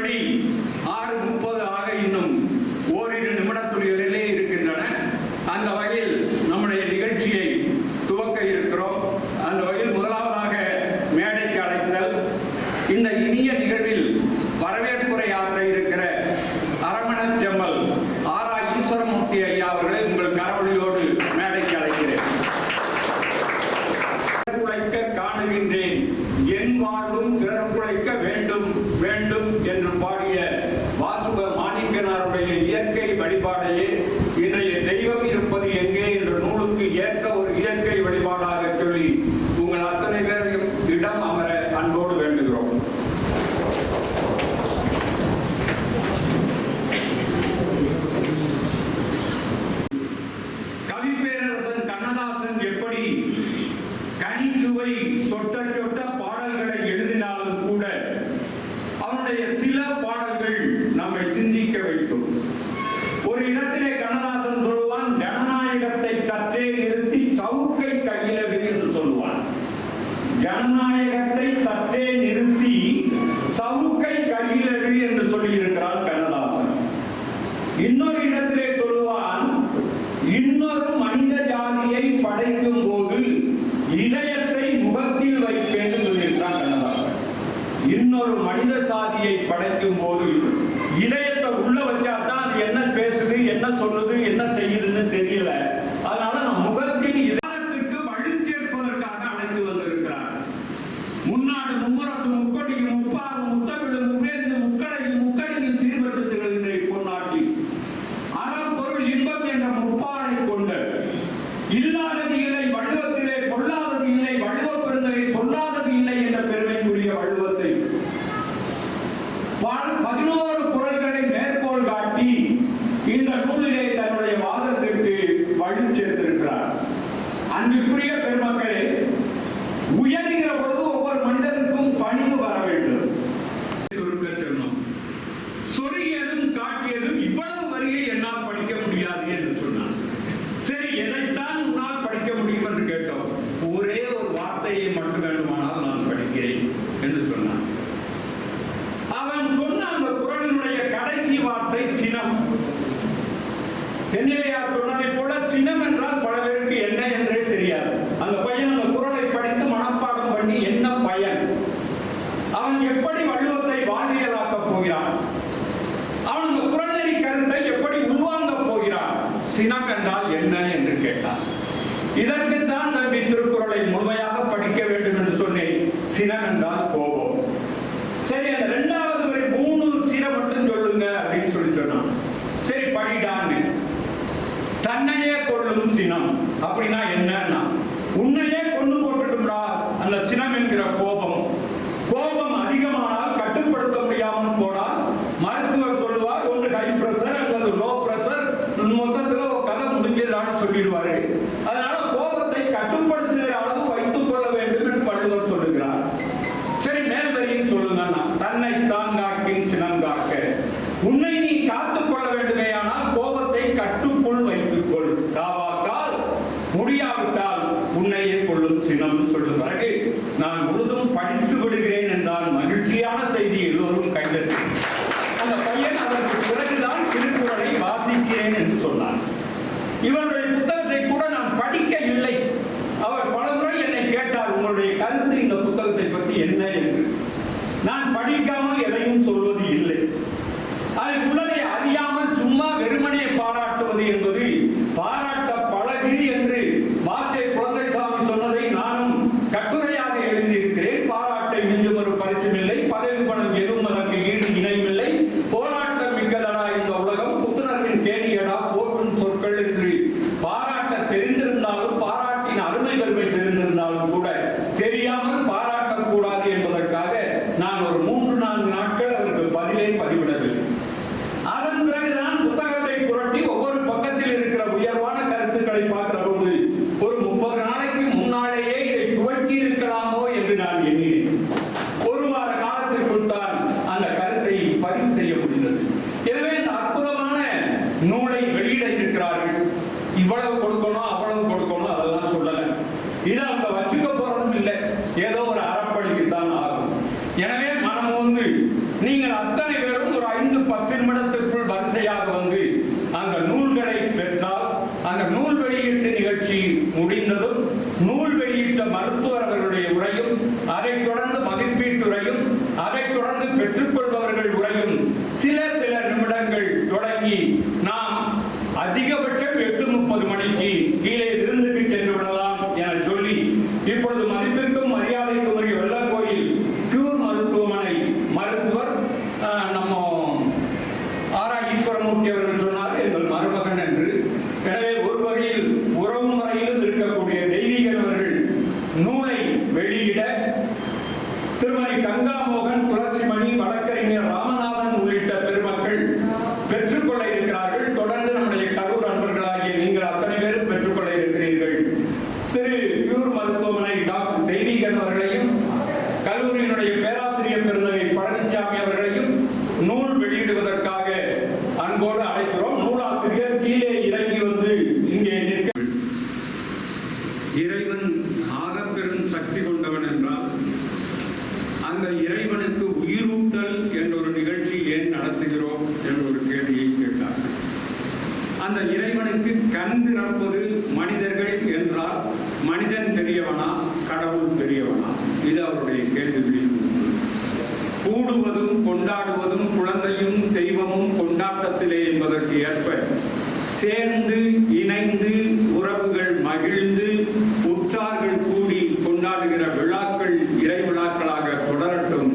மணி 6:30 ஆக இன்னும் ஓரிரு நிமிடத்துளிகளிலே இருக்கின்றன. அந்த வகையில் நம்முடைய நிகழ்ச்சியை துவக்க இருக்கிறோம். அந்த வகையில் முதலாவதாக மேடைக்கு அழைத்தல். இந்த இனிய நிகழ்வில் வரவேற்புரை ஆற்ற இருக்கிற அரமண செம்மல் ஆரா ஈஸ்வரமூர்த்தி ஐயா அவர்களை உங்கள் கரவொலியோடு மேடைக்கு அழைக்கிறேன். குலைக்க காணுகின்றேன், என் வாழ்வும் பிறர் குலைக்க வேண்டும் வேண்டும் என்று பாடிய வாசுப மாணிக்கனாருடைய இயற்கை வழிபாடையே இன்றைய தெய்வம் இருப்பது எங்கே என்ற நூலுக்கு ஏற்ற ஒரு இயற்கை வழிபாடாக சொல்லி உங்கள் அத்தனை பேரையும் இடம் அமர அன்போடு வேண்டுகிறோம். கவிப்பேரரசன் கண்ணதாசன் எப்படி கனிச்சுவை சொட்ட சொட்ட பாடல்களை எழுதினாலும் கூட அவனுடைய சில பாடல்கள் நம்மை சிந்திக்க வைக்கும். ஒரு இடத்திலே கண்ணதாசன் சொல்லுவான், ஜனநாயகத்தை சற்றே நிறுத்தி சவுக்கை கையிலடு என்று சொல்லுவான். ஜனநாயகத்தை சற்றே நிறுத்தி சவுக்கை கையிலடு என்று சொல்லியிருக்கிறான் கண்ணதாசன். இன்னொரு இடத்திலே சொல்லுவான், இன்னொரு மனித ஜாதியை படைக்கும் போது இதயத்தை முகத்தில் வைப்பேன் சொல்லியிருக்கிறான் கண்ணதாசன். இன்னொரு மனித சாதியை படைக்கும் போது இதயத்தை உள்ள வச்சாதான் அது என்ன பேசுது, என்ன சொல்லுது, என்ன செய்யுதுன்னு தெரியல. அதனால நம் முகத்தில் இதயத்திற்கு வலு சேர்ப்பதற்காக அழைத்து வந்திருக்கிறார். முன்னாடு மும்மரசு முக்கொடியும் முப்பாறு முத்தமிழும் உயர்ந்து முக்கடையும் முக்கடையும் சீர்பட்டு திகழ்கின்ற பொன்னாட்டில் அறம் பொருள் இன்பம் என்ற முப்பாறை கொண்ட இல்லாதது இல்லை வள்ளுவத்திலே, பொல்லாதது இல்லை வள்ளுவ பெருந்தகை, சொல்லாதது இல்லை என்ற பெருமைக்குரிய வள்ளுவத்தை 11 குறள்களை மேற்கோள் காட்டி இந்த நூலிலே தன்னுடைய வாதத்திற்கு வலு சேர்த்திருக்கிறார். அன்பிற்குரிய பெருமக்களே, உயர்கிற பொழுது ஒவ்வொரு மனிதனுக்கும் பணிவு வர வேண்டும். சொருகியதும் காட்டியதும் இவ்வளவு வரியை என்னால் படிக்க முடியாது என்று சொன்னான். சரி, எதைத்தான் உன்னால் படிக்க முடியும் என்று கேட்டோம். ஒரே ஒரு வார்த்தையை மட்டும் வேண்டுமானால் நான் படிக்கிறேன் என்று சொன்னான். அவன் சொன்ன அந்த குறளினுடைய கடைசி வார்த்தை சினம். என்னையார் சொன்னதை போல சினம் என்றால் பல பேருக்கு என்ன என்றே தெரியாது. அந்த பையன் அந்த குறளை படித்து மனப்பாடம் பண்ணி என்ன பயன்? அவன் எப்படி வள்ளுவத்தை வாழ்வியலாக்கப் போகிறான்? அவன் அந்த குறளை கருத்தை எப்படி உள்வாங்க போகிறான்? சினம் என்றால் என்ன என்று கேட்டான். இதற்குத்தான் தம்பி திருக்குறளை முழுமையாக படிக்க வேண்டும் என்று சொன்னேன். சினம் என்றால் கோபம். சரி, அந்த 2வது வரை 3 சீரை மட்டும் சொல்லுங்க அப்படின்னு சொன்னான். சரி, படிடான்னு. தன்னையே கொள்ளும் சினம் அப்படின்னா என்னன்னா, உன்னையே கொண்டு போட்டுடும்டா அந்த சினம் என்கிற கோபம். கோபம் அதிகமானால் கட்டுப்படுத்த முடியாமல் போனால் மருத்துவர் சொல்லுவார், ஒன்று ஹை பிரஷர் அல்லது லோ பிரஷர், மொத்தத்தில் ஒரு கதை முடிஞ்சதான்னு சொல்லிடுவாரு. அதனால கோபத்தை கட்டுப்படுத்துகிற அளவு வைத்துக் கொள்ள வேண்டும் என்று வள்ளுவர் சொல்லுகிறார். சரி, மேல்வரியும் சொல்லுங்கன்னா, தன்னை தான் காக்கின் சினம் காக்க. உன்னை நீ காத்துக் கொள்ள வேண்டுமே ஆனால் கோபத்தை கட்டுக்குள் வைத்துக் கொள். காவாக்கால் முடியாவிட்டால் உன்னையே கொள்ளும் சினம் சொல்லும் பிறகு நான் முழுதும் படித்து விடுகிறேன் என்றால் மகிழ்ச்சியான செய்தி எல்லோரும் கைதட்டு. அந்த பையன் அதற்கு பிறகுதான் திருக்குறளை வாசிக்கிறேன் என்று சொன்னான். இவருடைய புத்தகத்தை கூட நான் படிக்க இல்லை. அவர் பலமுறை என்னை கேட்டார், உங்களுடைய கருத்து இந்த புத்தகத்தை பற்றி என்ன என்று. நான் படிக்காமல் எதையும் சொல்வது இல்லை. அதில் உள்ளதை அறியாமல் சும்மா வெறுமனே பாராட்டுவது என்பது பாராட்ட பழகு என்று வாசே குழந்தைசாமி சொன்னதை நானும் கட்டுரையாக எழுதியிருக்கிறேன். பாராட்டை மிஞ்சும் ஒரு பரிசும் இல்லை, பதவி பணம் எதுவும் அதற்கு ஈடு இணையமில்லை, போராட்டம் மிக்கதடா இந்த உலகம், புத்துணர்வின் கேணியடா போற்றும் சொற்கள் என்று பாராட்ட தெரிந்திருந்தாலும், பாராட்டின் அருமை பெருமை தெரிந்திருந்தாலும் கூட தெரியாமல் பாராட்டக்கூடாது என்பதற்காக நான் ஒரு 3-4 நாட்கள் அவருக்கு பதிலே பதிவிடவில்லை. அதன் பிறகுதான் புத்தகத்தை புரட்டி ஒவ்வொரு பக்கத்தில் இருக்கிற உயர்வான கருத்துக்களை பார்க்கிற போது ஒரு 30 நாளைக்கு முன்னாலேயே இதை துவக்கி இருக்கலாமோ என்று நான் எண்ணினேன். ஒரு வார காலத்திற்குள் தான் அந்த கருத்தை பதிவு செய்ய முடிந்தது. எனவே இந்த அற்புதமான நூலை வெளியிட இருக்கிறார்கள். இவ்வளவு கொடுக்கணும் அவ்வளவு கொடுக்கணும் அதெல்லாம் சொல்லல. இதை அவங்க வச்சுக்க போறதும் இல்லை, ஏதோ ஒரு அறப்பணிக்குத்தான் ஆகும். எனவே மனம் வந்து நீங்கள் அத்தனை பேரும் 10 நிமிடத்திற்குள் வரிசையாக வந்து அந்த நூல்களை பெற்றால் அந்த நூல் வெளியீட்டு நிகழ்ச்சி முடிந்ததும் நூல் வெளியிட்ட மருத்துவர் அவர்களுடைய உரையும், அதைத் தொடர்ந்து மதிப்பீட்டுரையும், அதைத் தொடர்ந்து பெற்றுக்கொள்பவர்கள் உரையும் சில நிமிடங்கள் தொடங்கி நாம் அதிகபட்சம் 8:30 மணிக்கு கீழே விருந்துக்கு சென்று விடலாம் என சொல்லி இப்பொழுது மதிப்பிற்கும் மரியாதைக்கும் உரிய வெள்ளக்கோயில் கியூர் மருத்துவமனை மருத்துவர் நம்ம ஈஸ்வரமூர்த்தி அவர்கள் சொன்னார் எங்கள் மருமகன் என்று. எனவே ஒரு வகையில் உறவு முறையிலும் இருக்கக்கூடிய தெய்வீகன் அவர்கள் நூலை வெளியிட திருமதி கங்காமோகன், துளசிமணி, வழக்கறிஞர் ராமநாதன் உள்ளிட்ட பெருமக்கள் பெற்றுக்கொள்ள இருக்கிறார்கள். தொடர்ந்து நம்முடைய கரூர் அன்பர்களாகிய நீங்கள் அத்தனை பேரும் பெற்றுக்கொள்ள இருக்கிறீர்கள். திரு கியூர் மருத்துவமனை டாக்டர் தெய்வீகன் அவர்களையும், கல்லூரியினுடைய பேராசிரியர் பெருந்தகை பழனிசாமி அவர்களையும் நூல் வெளியிடுவதற்காக அன்போடு அழைக்கிறோம். நூலாசிரியர் கீழே இறங்கி வந்து இங்கே நிற்க. இறைவன் ஆகப்பெரும் சக்தி கொண்டவன் என்றால் அந்த இறைவனுக்கு உயிரூட்டல் என்ற ஒரு நிகழ்ச்சி ஏன் நடத்துகிறோம் என்ற ஒரு கேள்வியை கேட்டார். அந்த இறைவனுக்கு கண் திறப்பது மனிதர்கள் என்றால் மனிதன் பெரியவனா கடவுள் பெரியவனா? இது அவருடைய கேள்வி. கூடுவதும் கொண்டாடுவதும் குழந்தையும் தெய்வமும் கொண்டாட்டத்திலே என்பதற்கு ஏற்ப சேர்ந்து இணைந்து உறவுகள் மகிழ்ந்து உற்றார்கள் கூடி கொண்டாடுகிற விழாக்கள் இறை விழாக்களாக தொடரட்டும்.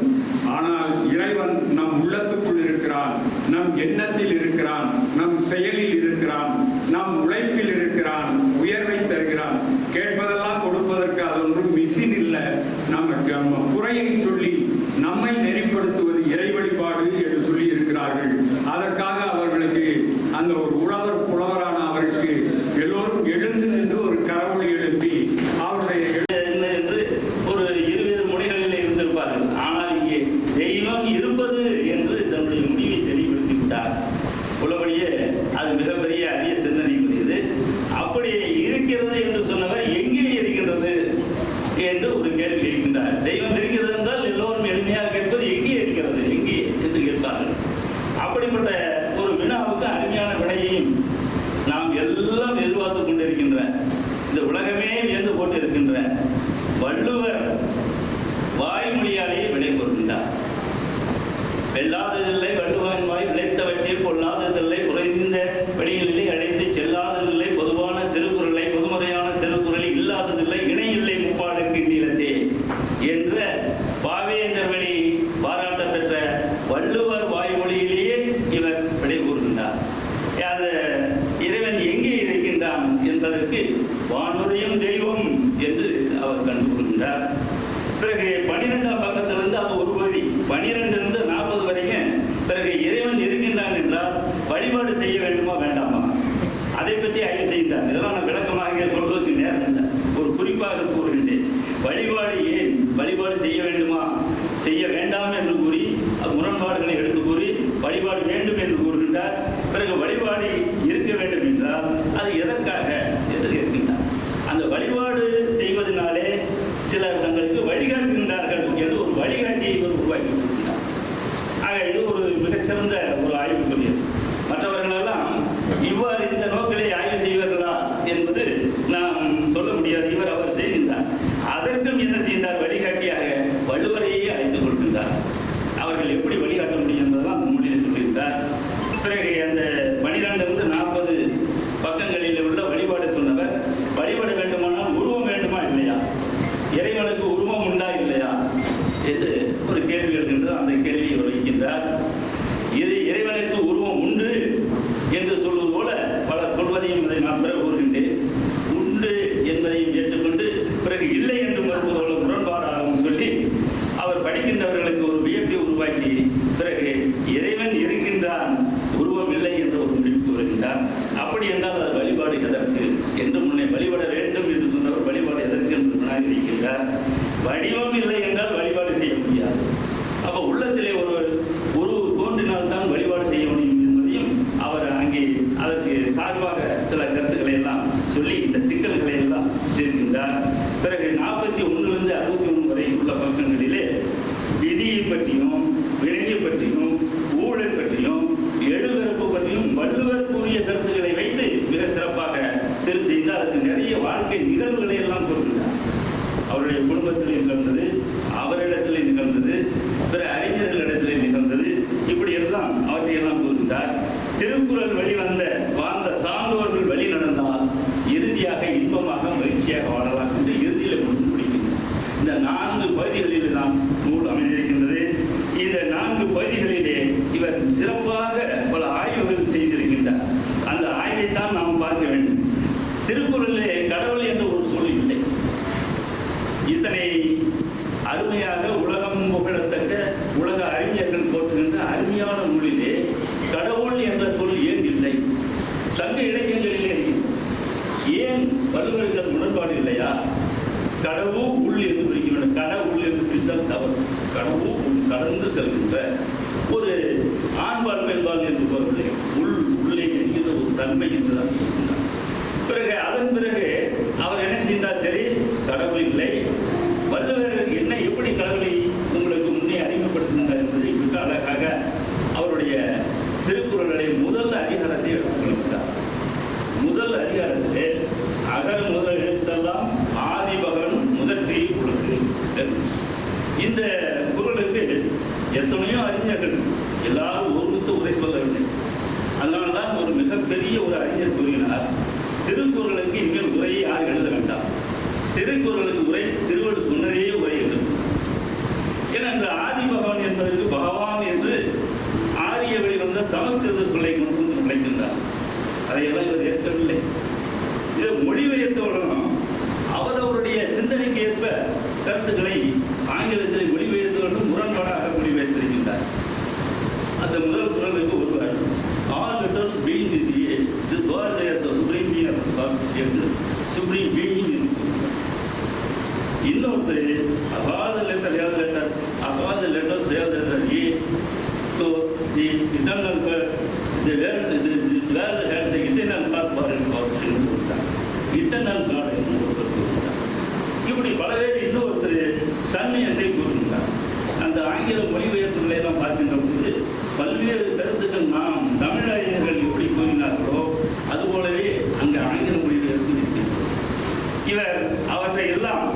ஆனால் இறைவன் நம் உள்ளத்துக்குள் இருக்கிறான், நம் எண்ணத்தில் இருக்கிறான், நம் செயலில் இருக்கிறான், நம் உழைப்பில் இருக்கிறான், உயர்வை தருகிறான். கேட்பதெல்லாம் கொடுப்பதற்கு அது ஒன்றும் மிஷின் இல்லை. நமக்கு நம்ம குறையை சொல்லி நம்மை நெறிப்படுத்துவது இறை வழிபாடு என்று சொல்லி இருக்கிறார்கள். அதற்காக அவர்களுக்கு அந்த ஒரு புலவரான அவருக்கு எல்லோரும் எழுந்து நின்று ஒரு கரவொலி எழுப்பி அவருடைய என்று ஒரு 20 மொழிகளில் இருந்திருப்பார்கள். ஆனால் இங்கே தெய்வம் இருப்பது என்று தன்னுடைய முடிவை தெளிவுபடுத்தி விட்டார். உள்ளபடியே அது மிகப்பெரிய அரிய சிந்தனைக்குரியது. அப்படி இருக்கிறது என்று சொன்னவர் எங்கே இருக்கின்றது என்று ஒரு கேள்வி கேட்கின்றார். தெய்வம் இருக்கிறது என்றால் எல்லோரும் எளிமையாக கேட்பது எங்கே இருக்கிறது, எங்கே என்று கேட்பார்கள். அப்படிப்பட்ட ஒரு வினாவுக்கு அருமையான விடையையும் நாம் எல்லாம் எதிர்பார்த்து கொண்டிருக்கின்ற, இந்த உலகமே வியந்து போட்டு இருக்கின்ற வள்ளுவர் வாய்மொழியாலேயே விடை கூறுகின்றார். வெல்லாததில்லை வள்ளுவன் வாய் விளைத்தவற்றில் பொல்லாததில்லை குறைந்த வெளிகளிலே அழைத்து செல்லாததில்லை பொதுவான திருக்குறளை பொதுமுறையான திருக்குறளை இல்லாததில்லை இணையில்லை முப்பாடுக்கு நீளத்தே என்ற பாவேந்தர் வழி பாராட்ட பெற்ற வள்ளுவர் வாய்மொழியிலேயே இவர் விடை கூறுகின்றார். அந்த இறைவன் எங்கே இருக்கின்றான் என்பதற்கு வானுரையும் தெய்வம் என்று அவர் கண்டுகொள்கின்றார். பிறகு 12ஆம் பக்கத்திலிருந்து அது ஒரு பகுதி 12 40 வரைக்கும் பிறகு இறைவன் இருக்கின்றான் என்றால் வழிபாடு செய்ய வேண்டுமா வேண்டாமா அதை பற்றி ஆய்வு செய்தார். இதெல்லாம் நான் விளக்கமாக சொல்வதற்கு நேரம் இல்லை, ஒரு குறிப்பாக கூறுகின்றேன். வழிபாடு ஏன், வழிபாடு செய்ய வேண்டுமா செய்ய வேண்டாம் என்று கூறி முரண்பாடுகளை எடுத்து கூறி வழிபாடு வேண்டும் என்று கூறுகின்றார். பிறகு வழிபாடு இருக்க வேண்டும் என்றால் அது எதற்காக என்று இருக்கின்றார். அந்த வழிபாடு செய்வதனாலே சிலர் தங்களுக்கு வழிகாட்டுகின்றார்கள் என்று ஒரு வழிகாட்டியை இவர் உருவாக்கி கொடுக்கின்றார். ஆக இது ஒரு மிகச்சிறந்த ஒரு ஆய்வுக்குரியது. மற்றவர்களெல்லாம் இவ்வாறு இந்த நோக்கிலே ஆய்வு செய்வார்களா என்பது நாம் சொல்ல முடியாது. இவர் அவர் செய்கின்றார். அதற்கும் என்ன செய்கின்றார், வழிகாட்டியாக வள்ளுவரையே அழைத்துக் கொள்கின்றார். அவர்கள் எப்படி வழிகாட்ட முடியும் என்பதெல்லாம் அந்த நூலில் சொல்லியிருந்தார். பிறகு அந்த 12 40 பக்கங்களில் உள்ள வழிபாடு சொன்னவர் வழிபட வேண்டுமானால் உருவம் வேண்டுமா இல்லையா, இறைவனுக்கு உருவம் உண்டா இல்லையா என்று ஒரு கேள்வி எழுகின்றது. அந்த கேள்வியை வைக்கின்றார். இறைவனுக்கு உருவம் உண்டு என்று சொல்வது போல பலர் சொல்வதையும் இதை நான் பிறகு கூறுகின்றேன். உண்டு என்பதையும் ஏற்றுக்கொண்டு பிறகு இல்லை என்று மறுப்பதோடு முரண்பாடாகவும் சொல்லி அவர் படிக்கின்றவர்களுக்கு ஒரு வியப்பை உருவாக்கி பிறகு இறைவன் இருக்கின்றான் உருவம் இல்லை என்று ஒரு முடிவுக்கு வருகின்றார். அப்படி என்றால் அது வழிபாடு எதற்கு என்று முன்னே வழிபட வேண்டும் என்று சொன்னவர் வழிபாடு எதற்கு என்று வினாடி வைக்கின்றார். வடிவம் இல்லை என்றால் வழிபாடு செய்ய முடியாது. அப்போ உள்ளத்திலே ஒரு தோன்றினால்தான் வழிபாடு செய்ய முடியும் என்பதையும் அவர் அங்கே அதற்கு சார்பாக சில கருத்துக்களை எல்லாம் சொல்லி இந்த சிக்கல்களை எல்லாம் தீர்க்கின்றார். பிறகு 41 61 வரை உள்ள பக்கங்களிலே விதியை பற்றியும் வினையை பற்றியும் உலகம் புகழத்தக்க உலக அறிஞர்கள் போற்றுகின்ற அருமையான நூலிலே கடவுள் என்ற சொல் ஏன் இல்லை? சங்க இலக்கியங்களிலே ஏன் வள்ளுவர்கள் உடன்பாடு இல்லையா? கடவு உள் என்று பிரிக்க வேண்டும். கடவுள் என்று பிரித்தால் தவறு. கடவு கடந்து செல்கின்ற ஒரு ஆண்பால் பெண்பால் என்று கூறவில்லை. உள்ளே என்கிற ஒரு தன்மை என்றுதான். பிறகு அதன் பிறகு அவர் என்ன செய்தார்? சரி, கடவுள் இல்லை. வள்ளுவர் என்ன எப்படி கடவுளை உங்களுக்கு முன்னே அறிமுகப்படுத்தினார் என்பதை மிக அழகாக அவருடைய திருக்குறளுடைய முதல் அதிகாரத்தை எடுத்துக்கொள்கிறார். முதல் அதிகாரத்திலே அகர முதல் எழுத்தெல்லாம் ஆதிபகன் முதற்றி உலகு. இந்த குறளுக்கு எத்தனையோ அறிஞர்கள் எல்லாரும் ஒருமித்து உரை சொல்லவில்லை. அதனால்தான் ஒரு மிகப்பெரிய ஒரு அறிஞர் கூறினார், திருக்குறளுக்கு இனிமேல் உரையை யார் எழுத வேண்டாம், திருக்குறளுக்கு உரை திருவள்ளுவர் சொன்னதே உரை எழுதும். ஏனென்றால் ஆதிபகவான் என்பதற்கு பகவான் என்று ஆரிய வழி வந்த சமஸ்கிருத சொல்லை கொண்டு நினைக்கின்றார். அதையெல்லாம் இவர் ஏற்கவில்லை. இதை மொழிபெயர்த்தவுடனும் அவரவருடைய சிந்தனைக்கு ஏற்ப கருத்துக்களை ஆங்கிலத்தில் மொழிபெயர்த்தவுடன் முரண்பாடாக மொழிபெயர்த்திருக்கின்றார். அந்த முதல் குறளுக்கு ஒருவர் all letters being with you, this world has a supreme being as a first என்று supreme being. இன்னொருத்தர் all the letters have letter, all the letters have letter A, so the eternal the world, this world has the eternal God for it first என்று சொல்றார். eternal God என்று சொல்றார். இப்படி பல பேர் இன்னொருத்தர் சன் என்றே கூறுகிறார். அந்த ஆங்கில மொழிபெயர்ப்புகளை எல்லாம் பார்க்கின்ற போது பல்வேறு கருத்துக்கள் நாம் தமிழ் அறிஞர்கள் எப்படி கூறினார்களோ அதுபோலவே அங்கு ஆங்கில மொழிபெயர்ப்பு இருக்கிறது. இவர் அவற்றை எல்லாம்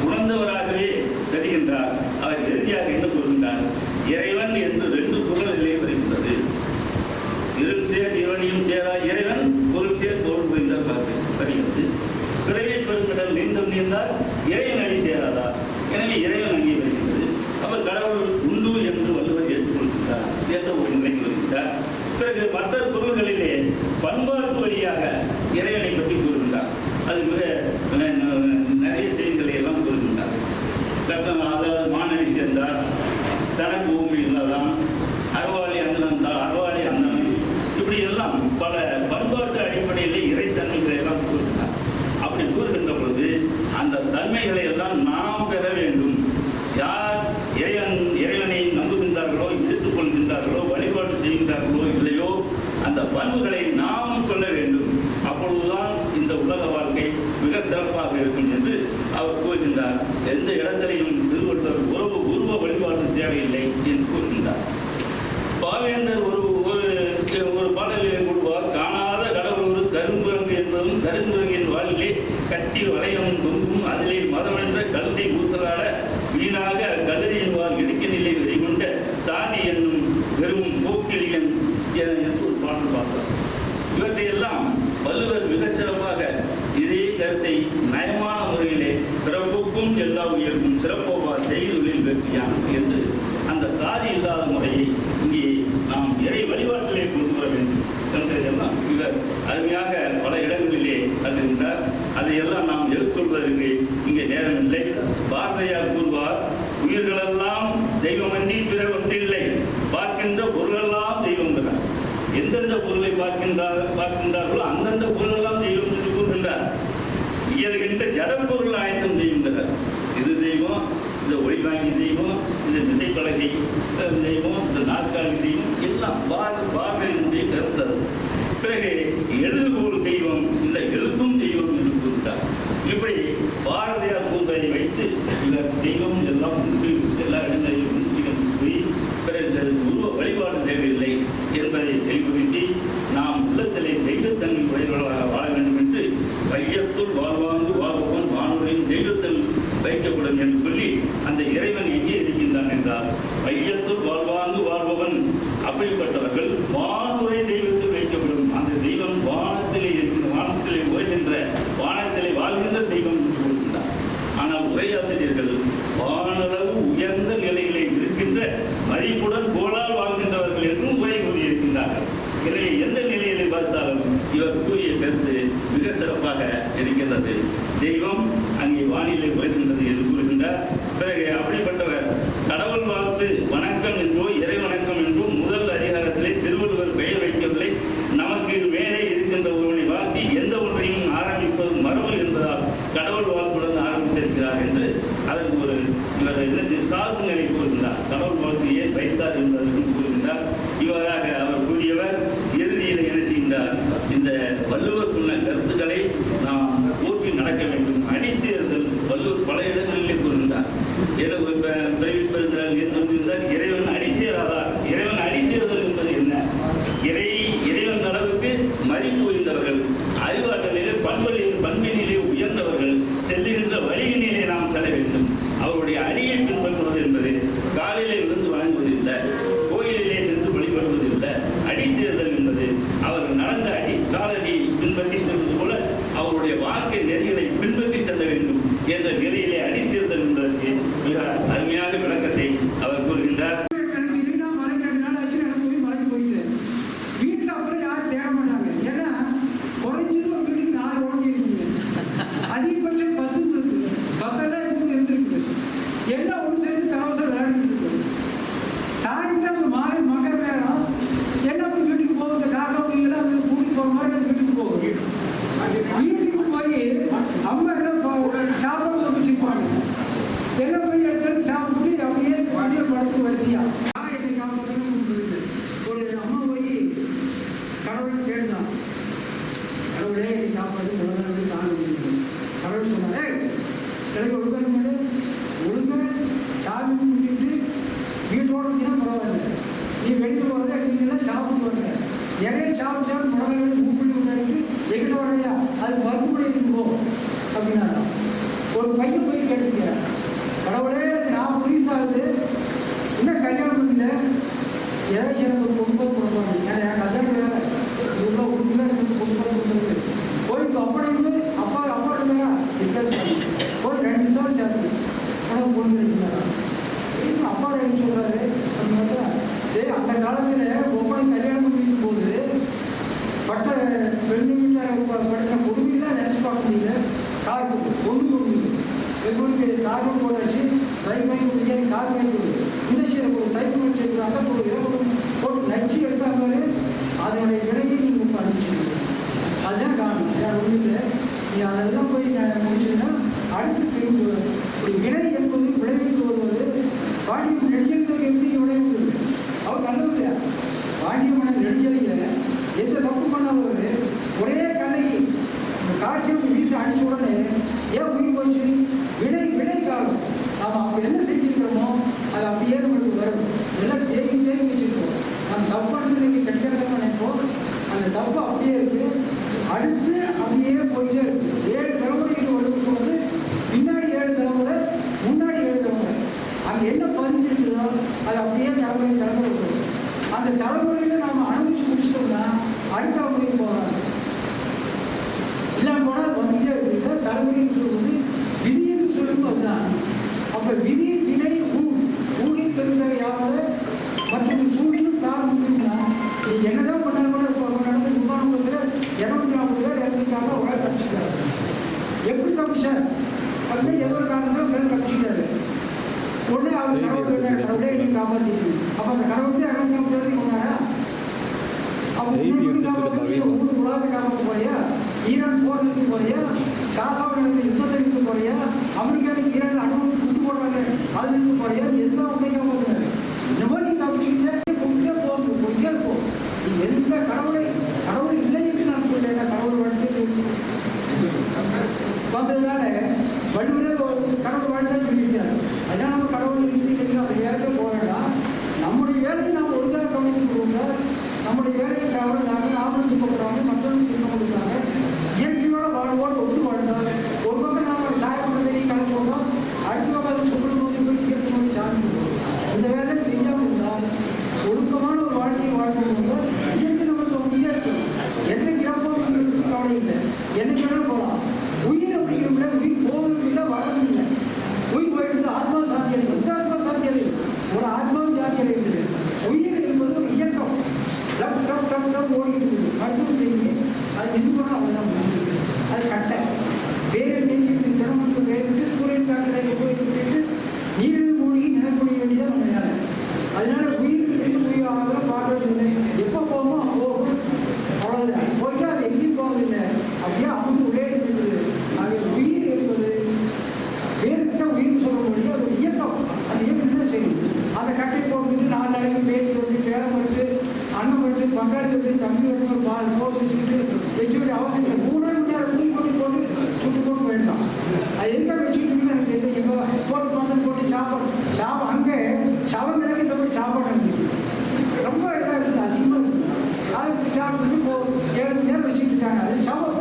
உணர்ந்தவராகவே தெரிகின்றார். அவர் இறுதியாக என்ன கூறுகின்றார்? இறைவன் என்று 2 குறளிலே வருகின்றது. இருள் சேர் இறைவனையும் சேரா இறைவன் பொருள் சேர் பொருள் புரிந்தார் வருகிறது. பிறவை பெருமிடல் நீண்டும் நீந்தார் இறைவன் அடி சேராதா? எனவே இறைவன் அங்கே வருகிறது. அவர் கடவுள் உண்டு என்று வள்ளுவர் ஏற்றுக்கொள்கிறார் என்ற ஒரு நிலைக்கு வருகிறார். பிறகு மற்ற குறள்களிலே பண்பாட்டு வழியாக இறைவனை பற்றி கூறுகின்றார். அது மிக நிறைய செய்திகளை எல்லாம் கூறுகின்றார். அதாவது மாணவி சேர்ந்தார், தனக்கு பூமி இல்லதான், அறவாளி அந்தனந்தால் அறவாளி அந்தனம், இப்படி எல்லாம் பல பண்பாட்டு அடிப்படையிலே இறைத்தன்மைகளை எல்லாம் கூறுகின்றார். அப்படி கூறுகின்ற பொழுது அந்த தன்மைகளை எல்லாம் நாம் பெற வேண்டும். யார் இறைவனை நம்புகின்றார்களோ, ஏற்றுக்கொள்கின்றார்களோ, வழிபாடு செய்கின்றார்களோ இல்லையோ, அந்த பண்புகளை நாம் சொல்ல வேண்டும். அப்பொழுதுதான் இந்த உலக வாழ்க்கை மிக சிறப்பாக இருக்கும் என்று அவர் கூறுகின்றார். எந்த இடத்திலையும் திருவள்ளுவர் உருவ வழிபாடு தேவையில்லை என்று கூறுகின்றார். பாவேந்தர் ஒரு பாடலிலே கூறுவார், காணாத கடவுள் ஒரு கருங்குரங்கு என்பதும் கருங்குரங்கின் வாழிலே கட்டி வளையம் தொங்கும் அதிலே மதமென்ற கழுத்தை ஊசலாட வீணாக கதிரியின் வாழ் இடுக்க நிலை வெறிகொண்ட சாதி என்னும் வெறும் போக்கிலியன் என்று ஒரு பாடல் பார்த்தார். இவற்றையெல்லாம் வள்ளுவர் மிகச்சிறப்பாக இதே கருத்தை நயமான முறையிலே பிறப்புக்கும் எல்லா உயர்வும் சிறப்போவா செய்தொழில் வெற்றியான் என்று அந்த சாதி இல்லாத முறையை இங்கே நாம் இறை வழிபாட்டிலே கொண்டு வர வேண்டும் என்றதெல்லாம் இவர் அருமையாக பல இடங்களிலே கருதுகின்றார். அதையெல்லாம் நாம் எடுத்துக்கொள்வதற்கு இங்கே நேரமில்லை. பாரதியார் கூறுவார், உயிர்களெல்லாம் தெய்வமன்றி பிற ஒன்றில்லை, பார்க்கின்ற பொருளெல்லாம் தெய்வம் பெறார். எந்தெந்த பொருளை பார்க்கின்றார்களோ அந்தந்த பொருளெல்லாம் தெய்வம் என்று கூறுகின்றார். இயல்கின்ற ஜட பொருள் அனைத்தும் தெய்வம் பெறார். இது தெய்வம், இந்த ஒளி வாங்கி தெய்வம், இந்த விசைப்பலகை தெய்வம், இந்த நாற்காலி தெய்வம், எல்லாம் பாரதியினுடைய கருத்து. பிறகு எழுதுகோள் தெய்வம், இந்த எழுத்தும் தெய்வம் என்று கூறுகிறார். இப்படி பாரதியார் கூறுவதை வைத்து இவர் தெய்வம் எல்லாம் உண்டு, எல்லா இடங்களிலும் போய் பிறகு உருவ வழிபாடு தேவையில்லை என்பதை தெளிவுபடுத்தி நாம் உள்ளத்திலே தெய்வத்தன்மை உடையவர்களாக வாழ வேண்டும் என்று வையத்துள் வாழ்வாங்கு வாழ்பவன் வானூரின் தெய்வத்தில் வைக்கப்படும் என்று சொல்லி அந்த இறைவன் எங்கே இருக்கின்றான் என்றால் வையத்துள் வாழ்வாங்கு வாழ்பவன். அப்படிப்பட்டவர்கள் வானுரை தெய்வத்தில் வைக்கப்படும். அந்த தெய்வம் வானத்திலே இருக்கின்ற, வானத்திலே உரைகின்ற, வானத்திலே வாழ்கின்ற தெய்வம் என்று கூறுகின்றார். ஆனால் உரையாசிரியர்கள் வானளவு உயர்ந்த நிலையிலே இருக்கின்ற மதிப்புடன் கோளால் வாழ்கின்றவர்கள் என்றும் உரை கூறியிருக்கின்றார்கள். எனவே எந்த நிலையிலே பார்த்தாலும் இவர் கூறிய கருத்து மிக சிறப்பாக இருக்கின்றது. தெய்வம் அங்கே வானிலை உரைகின்றது என்று கூறுகின்றார். பிறகு அப்படிப்பட்டவர் கடவுள் அடுத்து வரிசையா என்னை காப்பாற்றணும். ஒரு அம்மா போய் கடவுள் கேட்டான், கடவுளே என்னை காப்பாற்று உலகத்தை தாங்க. கடவுள் சொன்னார், கிளம்பி ஒழுங்கு ஒழுங்கு சாமி கும்பிட்டு வீட்டோட தான் பரவாயில்ல, நீ வெளியே போகிறத நீங்களாம் சாப்பிட்டு வரல, நிறைய சாப்பிட்டு முடங்கள் மூப்பிள்ளி உண்டாக்கி எங்கிட்ட வரலையா, அது மருத்துவமனை இருக்கும்போ அப்படின்னா. ஒரு பையன் போய் கேட்டுக்க, கடவுளே எனக்கு 40 வயசு ஆகுது, இன்னும் கல்யாணம் பண்ணல, ஏதாச்சும் எனக்கு ஒரு குடும்பம் கொடுப்பாங்க, என் கல்யாணம் வேலை இவ்வளோ உண்மையாக எனக்கு குடும்பம் கொடுக்குறது. போய் அப்படி அப்பா அப்பா இல்லையா வித்தியாசம் போய் 2 நிமிஷம் சேர்த்து உனக்கு பொண்ணு கிடைக்கிறாரா அப்பா என்ன சொல்கிறாரு அப்படின்னா, அந்த காலத்தில் ஒவ்வொரு கல்யாணம் பண்ணிக்கும் போது பட்ட பெண்ணு வீட்டில் படித்த கொடுமையெல்லாம் நினச்சி பார்க்க முடியல. கார் ஒன்று கொடுக்குது வெகுளுக்கு கார் போட்டாச்சு, ட்ரைவ் வாங்கி கொடுங்க, கார் வாங்கி கொடுக்குது, இந்த சீரை ஒரு டைப் பண்ணி செய்கிறாங்க, போட்டு நச்சு எடுத்தாங்க. அதனுடைய விலையை நீங்கள் இப்போ அனுப்பிச்சிருக்கீங்க, அதுதான் காரணம். வேறு ஒன்றும் இல்லை. நீ அதெல்லாம் போய் முடிச்சதுன்னா அடுத்து திரும்பி இப்படி வினை என்பது விளைவித்து வருவது பாண்டியம் நெடுஞ்சலுக்கு எப்படி விளைவிடுது? அவர் நல்லவில்லையா? பாண்டியமான நெடுஞ்சலையில் எந்த தப்பு பண்ணவர் ஒரே கண்ணகி காசியம் வீச அடிச்ச உடனே ஏன் உயிர் போச்சு? வினை வினை காலம். நாம் அப்போ என்ன செஞ்சுருக்கிறோமோ அது அப்படியே நம்மளுக்கு வரும். எல்லாம் தேங்கி தேங்கி வச்சுருக்கோம். நம்ம தப்பு பண்ணது நீங்கள் கெட்டதாக நினைப்போம், அந்த தப்பு அப்படியே இருக்குது. அடுத்து அப்படியே போயிட்டே இருக்கு. 7 தலைமுறைக்கு ஒழுங்கு சொல்றது, பின்னாடி 7 தலைமுறை, முன்னாடி 7 தலைமுறை. அங்கே என்ன பதிஞ்சிருக்குதோ அது அப்படியே தலைமுறை இருக்கும். அந்த தலைமுறையில் நாம் அனுபவிச்சு முடிச்சிட்டோம்னா அடுத்த தலைமுறைக்கு போகிறாங்க. இல்லாமல் போனால் அது வந்துட்டே இருக்குது. தலைமுறைன்னு சொல்லும்போது விதின்னு சொல்லும்போது தான். அப்போ விதி வினை ஊழி பெருந்த யாரோட மற்றும் சூழியும் தாழ்ந்துன்னா என்னதான் பண்ணாலும் கூட நடந்து 240 பேர் இறந்துட்டாங்க, உடனே தப்பிச்சுட்டாரு. எப்படி தப்பிச்சார்? அப்படின்னு ஏதோ ஒரு காரணத்தில் பேர் தப்பிச்சுட்டாரு. உடனே அவர் கடவுளே நீ காப்பாற்றிட்டு, அப்போ அந்த கடவுளே 240 பேருக்கு கொண்டாடா? அப்போ ஊருக்கு உலகத்தை காப்பாற்ற போறியா? ஈரான் போர் நிறுத்த போறியா? காசாவில் யுத்தத்தை நிறுத்த போறியா? அமெரிக்காவுக்கு ஈரான் அணுகுண்டு குண்டு போடுறாங்க, அது நிறுத்த போறியா? எதுதான் உண்மை காப்பாற்றுறாரு? இந்த மாதிரி நீ தப்பிச்சுக்கிட்டே போயிட்டே போகும், போயிட்டே இருக்கும். நீ எந்த கடவுளை இல்லை என்று நான் சொல்றேன். கடவுள் வாழ்த்து வந்ததுனால வள்ளுவரே கடவுள் வாழ்த்து சொல்லியிருக்காரு. அதான் நம்ம கடவுள் இருந்து அந்த வேலையை போராடலாம். நம்முடைய வேலையை நாம் ஒழுங்காக கவனித்துக்கொள்ள, நம்முடைய வேலையை தவறுனாங்க, நாமளும் துன்பப்படுறாங்க, மற்றவர்களும் துன்பம் கொடுத்தாங்க. இயற்கையோட வாழ்வோடு ஒத்து வாழ்ந்தாங்க. ஒரு பக்கம் நாம் சாயப்பட்டதை கலந்துக்கோம், அடுத்த பக்கம் அதை சுற்றுலா நோக்கி போய் இயற்கை நோக்கி சார்ந்து இந்த வேலையை செய்யாமல் இருந்தால் ஒழுக்கமான ஒரு வாழ்க்கையை வாழ்க்கை இயற்கை நமக்கு உண்மையாக இருக்கும். என்னைக்கு இறப்போம் கவலை இல்லை, என்னைக்கு வேணாலும் போகலாம். உயிர் அப்படிங்கிற உயிர் போவதும் இல்லை, வரதும் இல்லை. உயிர் போயிட்டு ஆத்மா சாந்தி அடையும். இந்த ஆத்மா சாந்தி அடையும், ஒரு ஆத்மாவும் ஜாதி அடைகிறது. உயிர் என்பது ஒரு இயக்கம், டப் டப் டப் டப் ஓடிக்கிறது. மருத்துவம் செய்யுங்க, அது நின்று போனால் அவ்வளோதான். அது கட்டை வேறு நீங்கிட்டு தினமட்டு வேறு சூரியன் காக்கடையை போயிட்டு நீரில் மூழ்கி நினைக்கூடிய வேண்டியதான் நம்ம வேலை. அதனால உயிருக்கு உயிர் ஆகிறதும் பார்க்கறதில்லை. எப்போ போகுமோ போகும், அவ்வளோதான். போயிட்டா அது எங்கேயும் போவதில்லை, அப்படியே அவங்க உள்ளே இருக்குது. அது உயிர் என்பது வேறுகிட்ட உயிர்னு சொல்ல முடியும், அது இயக்கம். அந்த இயக்கம் என்ன செய்யும்? அந்த கட்டை போட்டு 4 நாளைக்கு பேச்சு வந்து பேரம் வந்து அண்ணன் வந்து பங்காளி வந்து தம்பி வந்து ஒரு பால் போட்டு வச்சுக்கிட்டு அவசியம் இல்லை. 3 மணி நேரம் தூக்கி போட்டு சுட்டு போட்டு போயிடலாம். அது எங்கே வச்சுக்கிட்டு எனக்கு தெரியும். எங்கே போட்டு பந்தல் போட்டு சாப்பாடு அங்கே சவங்களுக்கு இந்த மாதிரி சாப்பாடு அனுப்பிச்சு ரொம்ப இதாக இருக்குது, அசிங்கமாக இருக்குது. அதுக்கு சாப்பிட்டு 7 மணி நேரம் வச்சுக்கிட்டு இருக்காங்க. அது சவம்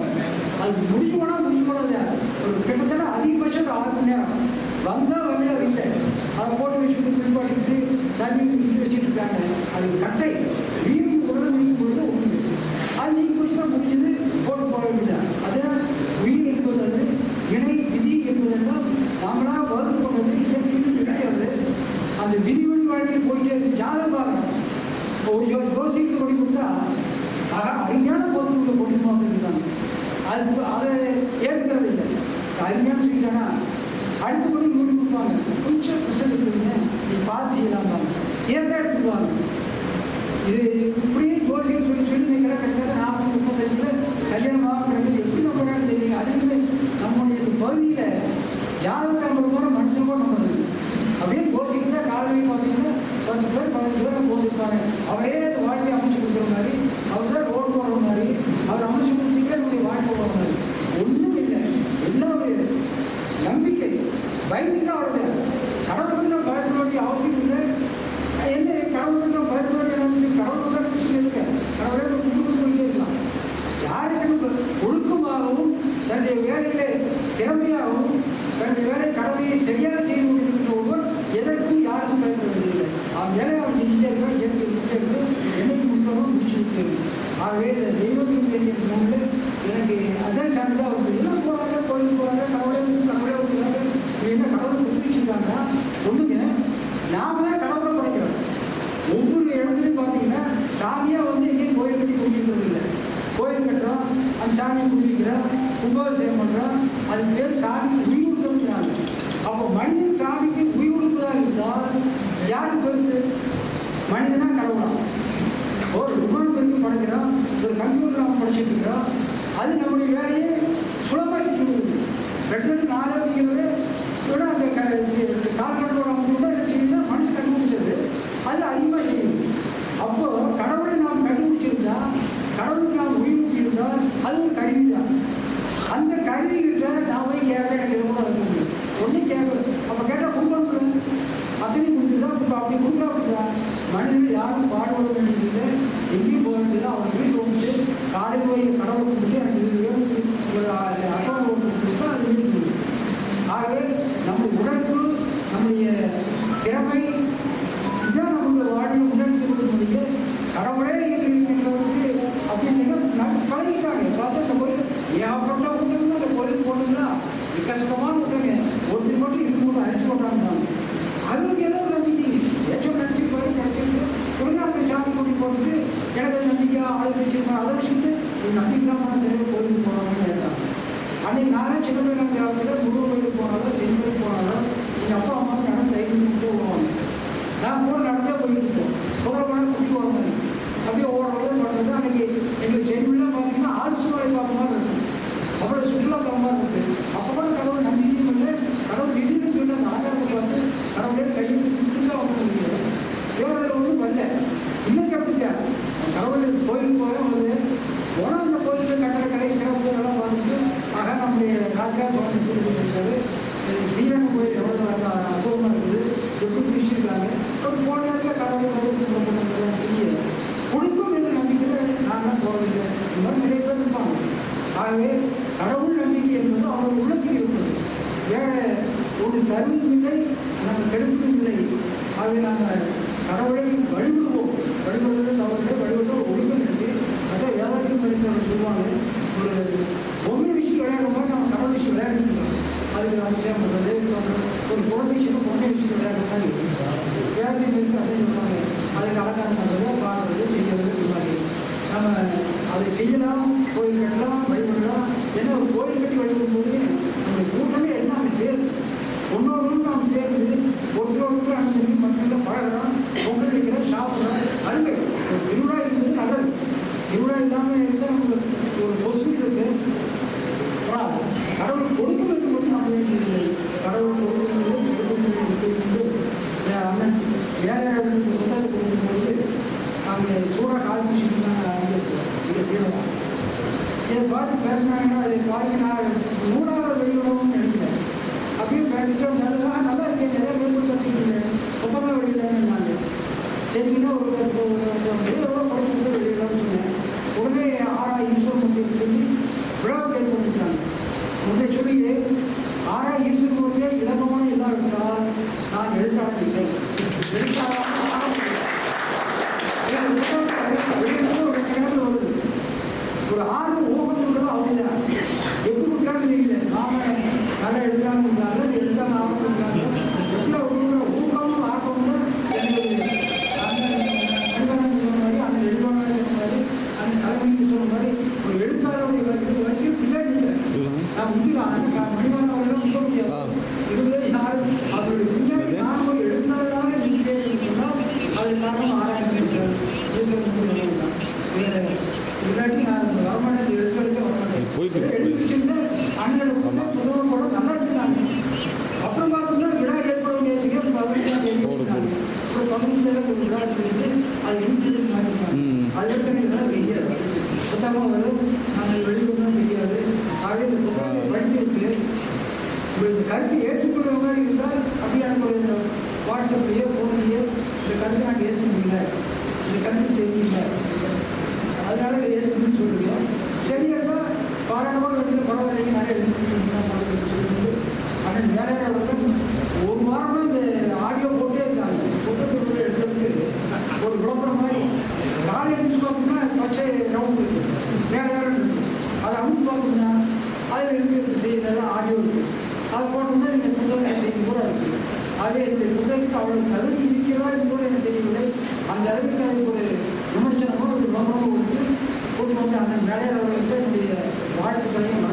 அது முடிச்சு போனால் ஒரு கிட்டத்தட்ட அதிகபட்சம் 6 மணி நேரம் வந்தால் வந்து இல்லை. அதை போட்டு வச்சுட்டு பின்பாடிக்கிட்டு தண்ணி குடிச்சிட்டு வச்சுட்டு இருக்காங்க. அது கட்டை வீடு உடனே நீக்கும் பொழுது ஒன்று அது நீக்கி போச்சு தான் முடிஞ்சது, போட்டு போட வேண்டியதான். அதே உயிர் என்பது அது இணை விதி என்பதெல்லாம் நாமளாக வகுத்து கொண்டது இயற்கைக்கு கிடையாது. அந்த விதி வழி வாழ்க்கையை போயிட்டே இருக்கு. ஜாதகம் பார்க்கணும். ஒரு ஜோசிக்கு கொடி கொடுத்தா அருமையான பொருட்களை கொண்டு வந்துருக்காங்க. அது அதை ஏற்றுக்கிறது இல்லை. அருமையான சொல்லிட்டானா அடுத்த படி மூடி கொடுப்பாங்க. கொஞ்சம் பிசல் இருக்குதுங்க, நீ பார்த்து செய்யலாம், ஏற்ற எடுத்துக்குவாங்க. இது இப்படியே ஜோசியம் சொல்லி நீங்கள் கரெக்டாக 40-35 கல்யாணம் ஆகிறது எப்படி நம்ம தெரியுங்க. அது நம்முடைய பகுதியில் ஜாதகத்தை நம்ம கூட மனுஷன் கூட நம்ம அப்படியே ஜோசிக்கிட்டு தான் காலையில் பார்த்தீங்கன்னா அவரே அந்த வாழ்க்கையை அமைச்சு கொடுக்குற மாதிரி, அவர் தான் ரோடு போடுற மாதிரி, அவர் அமைச்சு கொடுத்தீங்க நம்முடைய வாழ்க்கை போடுற மாதிரி ஒன்றும் இல்லை. என்ன ஒரு நம்பிக்கை, பயந்துட்டு அவருடைய கடவுளுக்கு நம்ம பயப்பட வேண்டிய அவசியம் இல்லை. என்ன கடவுளுக்கு நம்ம பயப்பட வேண்டிய அவசியம்? கடவுளுக்கு விஷயம் இருக்கு, கடவுளே கும்பிட்டு போயிட்டே இருக்கலாம். யாருக்கு ஒழுக்கமாகவும் தன்னுடைய வேலையிலே திறமையாகவும் தன்னுடைய வேலை கடமையை சரியாக செய்து கொண்டிருக்கின்ற ஒருவர் எதற்கும் யாருக்கும் பயப்பட வேண்டியதில்லை. அவன் வேலையை அவன் செஞ்சுட்டே இருக்கான், செஞ்சுட்டே இருக்கு, என்னைக்கு முடிக்கணும் முடிச்சு விட்டு. ஆகவே இந்த தெய்வத்தின் வேண்டிய நூலில் எனக்கு அதான் சார்ந்ததாக வந்து எல்லாம் போகிறாங்க, கோயிலுக்கு போகிறாங்க, கடவுளே வந்துக்கிறாங்க. என்ன கடவுளை புதுப்பிச்சுருக்காங்க ஒன்றுங்க, நாம தான் கடவுளை படைக்கிறோம். ஒவ்வொரு இடத்துலையும் பார்த்தீங்கன்னா சாமியாக வந்து எங்கேயும் கோயில் கட்டி கும்பிடுறது இல்லை. கோயில் கட்டுறோம், அந்த சாமியை கும்பிக்கிறோம், கும்பாபிஷேகம் பண்ணுறோம், அதுக்கு பேர் சாமி உயிர் கொடுக்கிறாங்க. அப்போ மனிதன் சாமிக்கு உயிர் கொடுப்பதாக இருந்தால் யாருக்கு பெருசு? மனிதனா கடவுளா? ஒரு விமானத்திற்கு படைக்கிறோம், ஒரு கம்ப்யூட்டர் நாம் படிச்சுட்டு இருக்கிறோம், அது நம்முடைய வேலையை சுலபமாக செஞ்சு கொடுக்குது. 2 4 அப்படிங்கிறது விட அந்த கால்கட்டோட கூட என்ன செய்யுதுன்னா மனசு கண்டுபிடிச்சது அது அதிகமாக செய்யுது. அப்போ கடவுளை நாம் கண்டுபிடிச்சிருந்தா, கடவுளுக்கு நாம் உயிர் ஊட்டியிருந்தால் அது ஒரு கருவி தான். அந்த கருவிகிட்ட நான் போய் கேட்க எனக்கு எவ்வளோ இருக்குது ஒன்றும் கேட்கல. அப்போ கேட்டால் கும்பிடுறேன் அத்தனை கொடுத்துருந்தா இப்போ அப்படி கொடுக்குறா அப்படின்னா மனிதர்கள் யாரும் பாடுபட வேண்டியதில்லை, எங்கேயும் போக வேண்டியதில்லை. அவங்க வீட்டில் வந்துட்டு காலையில் போய் கடவுளை கொடுத்துட்டு எனக்கு இது ஒரு அக்கௌண்ட் ஒன்று கொடுத்தா அது வீட்டு. ஆகவே நம்ம உழைப்பு, நம்முடைய திறமை இதுதான் நமக்கு வாழ்வில் உணர்ந்து கொள்ள முடியும். கடவுளே இருக்கிறவங்களுக்கு அப்படின்னா பழகிட்டாங்க. பார்த்தா இந்த கோயில் ஏகப்பட்ட விட்டுங்க, அந்த கோயில் போட்டுங்களா விகசமான விட்டுங்க, ஒருத்தர் மட்டும் 2-3 அரிசி போட்டாங்க. அதுக்கு ஏதோ ஒரு நம்பிக்கை ஏற்றம் நினச்சி போய் நினச்சிட்டு திருநாள் சாமி கொண்டு போகிறது எனக்கு நம்பிக்கை ஆள் வச்சுருக்கோம். அதை வச்சுட்டு ஒரு நம்பிக்கைலாம் தெரியும் கோயிலுக்கு போகிறாங்கன்னு கேட்டாங்க. அன்றைக்கி நானே சின்ன பையன் கிராமத்தில் முருகன் கோயிலுக்கு போனாலும் செங்கோயிலுக்கு போனாலும் எங்கள் அப்பா அம்மா நடந்து தைரியத்துக்கு வருவாங்க. நான் கூட நடந்தே போயிருக்கோம், புறப்படம் குட்டி போகிற மாதிரி அப்படியே ஓடுறது நடந்தது. அன்றைக்கி எங்கள் செடிலாம் பார்த்தீங்கன்னா ஆர்ட்ஸ் வேலை பார்த்த மாதிரி இருக்கும், அவ்வளோ சுற்றுலா தரமாக இருக்குது. அப்போ கூட கடவுள் நம்பிக்கையும் இல்லை, கடவுள் திடீர்னு சொல்லி அந்த ஆதாரத்தை பார்த்து கடவுளே கையில் சுற்றுலா வந்து முடியாது. இவர்கள் ஒன்றும் வரல. இன்னைக்கு அப்படித்தான் கடவுள் கோயிலுக்கு போக வருது போனால் அந்த கோயிலுக்கு கட்டடக்கலை சிறப்பு எல்லாம் பார்த்துட்டு ஆக நம்முடைய ராஜா சுவாமி கொடுத்துருக்காரு. ஸ்ரீரங்கம் கோயில் எவ்வளோ அற்புதமாக இருக்குது, எப்படி பிடிச்சிருக்காங்க. அப்படி போன நேரத்தில் கடவுள் செய்ய கொடுக்கும் என்ற நம்பிக்கையில் நான்லாம் போவதில்லை. இந்த மாதிரி நிறைய பேர் இருப்பாங்க. ஆகவே கடவுள் நம்பிக்கை என்பது அவர்கள் உள்ளத்தில் இருப்பது. வேற ஒரு தருவதும் இல்லை, நம்ம கெடுப்பதும் இல்லை. ஆகவே நாங்கள் கடவுளை வழிபடுவோம். வழிபடுவது அவர்களை வழிபடுவோம் ஒழுங்கு இருக்கு. அதான் வேதாத்திரி பரிசு சொல்லுவாங்க, ஒரு பொம்மை விஷயம் விளையாடும் போது நம்ம கடவுள் விஷயம் விளையாடுறோம். அதுக்கு அவசியம் பண்ணுறது ஒரு குழந்தை விஷயம் பொம்மை விஷயம் விளையாடுற மாதிரி வேதாத்திரி பரிசு அப்படின்னு சொல்லுவாங்க. அதுக்கு அலங்காரம் பண்ணுறது, பாடுறது, செய்கிறது, இது மாதிரி நம்ம அதை செய்யலாம். கோயில் கட்டலாம், வழிபடலாம். ஏன்னா ஒரு கோயில் கட்டி வழிபடும் போது நம்ம கூட்டமே எல்லாம் சேருது, ஒன்னொரு நாம் சேர்ந்து ஒருத்தர் அனுமதி மக்கள் பழகிறோம், பொங்கல் வைக்கிறோம், சாப்பிட்றோம். அருமை. ஒரு திருவிழா இருந்தது நல்லது. திருவிழா இல்லாமல் இருந்தால் நமக்கு ஒரு பொசிபிலிட்டி இருக்கு. கடவுள் கொடுக்க வேண்டும் மட்டும் நாம் வேண்டியதில்லை. கடவுள் கொடுக்கும்போது அண்ணன் வேலை புத்தகத்தை கொடுக்கும்போது அங்கே சூடாக கால் முடிச்சுட்டு இதை கீழதான் இதை பார்த்து பேசினாங்கன்னா அதை பார்த்து நான் 3வது வெளியுறவுன்னு நினைக்கிறேன். அப்படியே பேசிட்டோம், நல்லா இருக்கேன், நிறைய பேர் கட்டிக்கிறேன், சுத்தமாக வெளியிடன்னு நான் சரிங்கன்னா ஒரு எவ்வளோ படிக்கிறது வெளியிடலாம்னு சொன்னேன். உடனே ஆரா ஈஸ்வரமூர்த்தின்னு சொல்லி விழாவுக்கு ஏற்படுத்திட்டாங்க. உடனே சொல்லி ஆரா ஈஸ்வரமூர்த்தியே இலக்கமான எல்லாம் இருந்தால் நான் எழுத்தாளர் இல்லை, எழுத்தாளர் ஒரு சேனல் வருது, ஒரு ஆர்வம் ஊக்கம் அவங்கதான் எப்படி கொடுக்கான்னு தெரியல. நாம நல்லா எழுதுறாங்க, நல்ல எழுத்தாங்க ஆரம்பிக்கிறாங்க. எவ்வளோ ஊக்கமும் ஆக்கமும் மாதிரி அந்த எழுதான மாதிரி அந்த தலைமைக்கு சொன்ன மாதிரி ஒரு எழுத்தாளருடைய வரிசையில் பின்னாடி இல்லை. நான் முந்திலாம் மணிவானவர்களும் சொல்ல முடியாது. இதுல யாரும் அவருடைய பின்னாடி நான் ஒரு எழுத்தாளராக இருக்கிறேன். ஒரு விளையாட்டு அது இன்றைக்கு மாற்றிருக்காங்க. அது வரைக்கும் இதெல்லாம் தெரியாது, சுத்தமாக வரும், நாங்கள் வெளிவரும் தெரியாது. ஆகவே இந்த புத்தகத்தை படித்துவிட்டு இந்த கருத்தை ஏற்றுக்கொள்கிற மாதிரி இருந்தால் அப்படியே அந்த வாட்ஸ்அப்லேயோ ஃபோன்லேயோ இந்த கருத்தை நாங்கள் ஏற்க முடியல, இந்த கருத்து சரியில்லை, அதனால இதை ஏற்றுக்கணும்னு சொல்லுவோம். சரியாக பாராட்டமாக வந்து பரவாயில்லைங்க நிறைய எழுதி சொல்லிட்டு ஆனால் வேலையை அவர்கள் ஒரு வாரமாக இந்த ஆடியோ போட்டே இருக்காங்க. புத்தகத்தை எடுத்துட்டு ஒரு விளம்பரம் மாதிரி காலை எழுந்து பார்த்தோம்னா பச்சை ரவுண்ட் இருக்குது, வேறு யாரும் இருக்குது. அதை அமுத்து பார்த்தோம்னா அதில் இருக்கிறது செய்யறதெல்லாம் ஆடியோ இருக்குது. அதை போட்டோம்னா நீங்கள் புத்தகம் செய்தி கூட இருக்குது. ஆகவே என்னுடைய புத்தகத்துக்கு அவ்வளவு தகுதி இருக்கிறதா என்று கூட எனக்கு தெரியவில்லை. அந்த அளவுக்கு அது ஒரு விமர்சனமோ ஒரு விளம்பரமோ கொடுத்து பொது வந்து அந்த வேலையாளர் அவர்களுக்கு என்னுடைய வாழ்த்துக்களையும்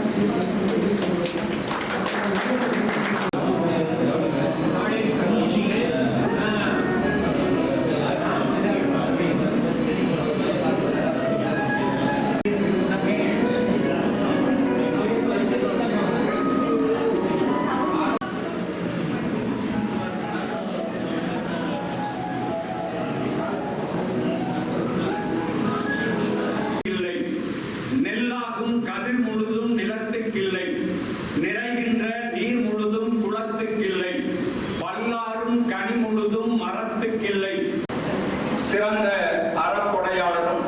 கதிர் முழுதும் நிலத்துக்கில்லை, நிறைகின்ற நீர் முழுதும் குளத்துக்கில்லை, பல்லாரும் கனி முழுதும் மரத்துக்கில்லை. சிறந்த அறப்பொடையாளரும்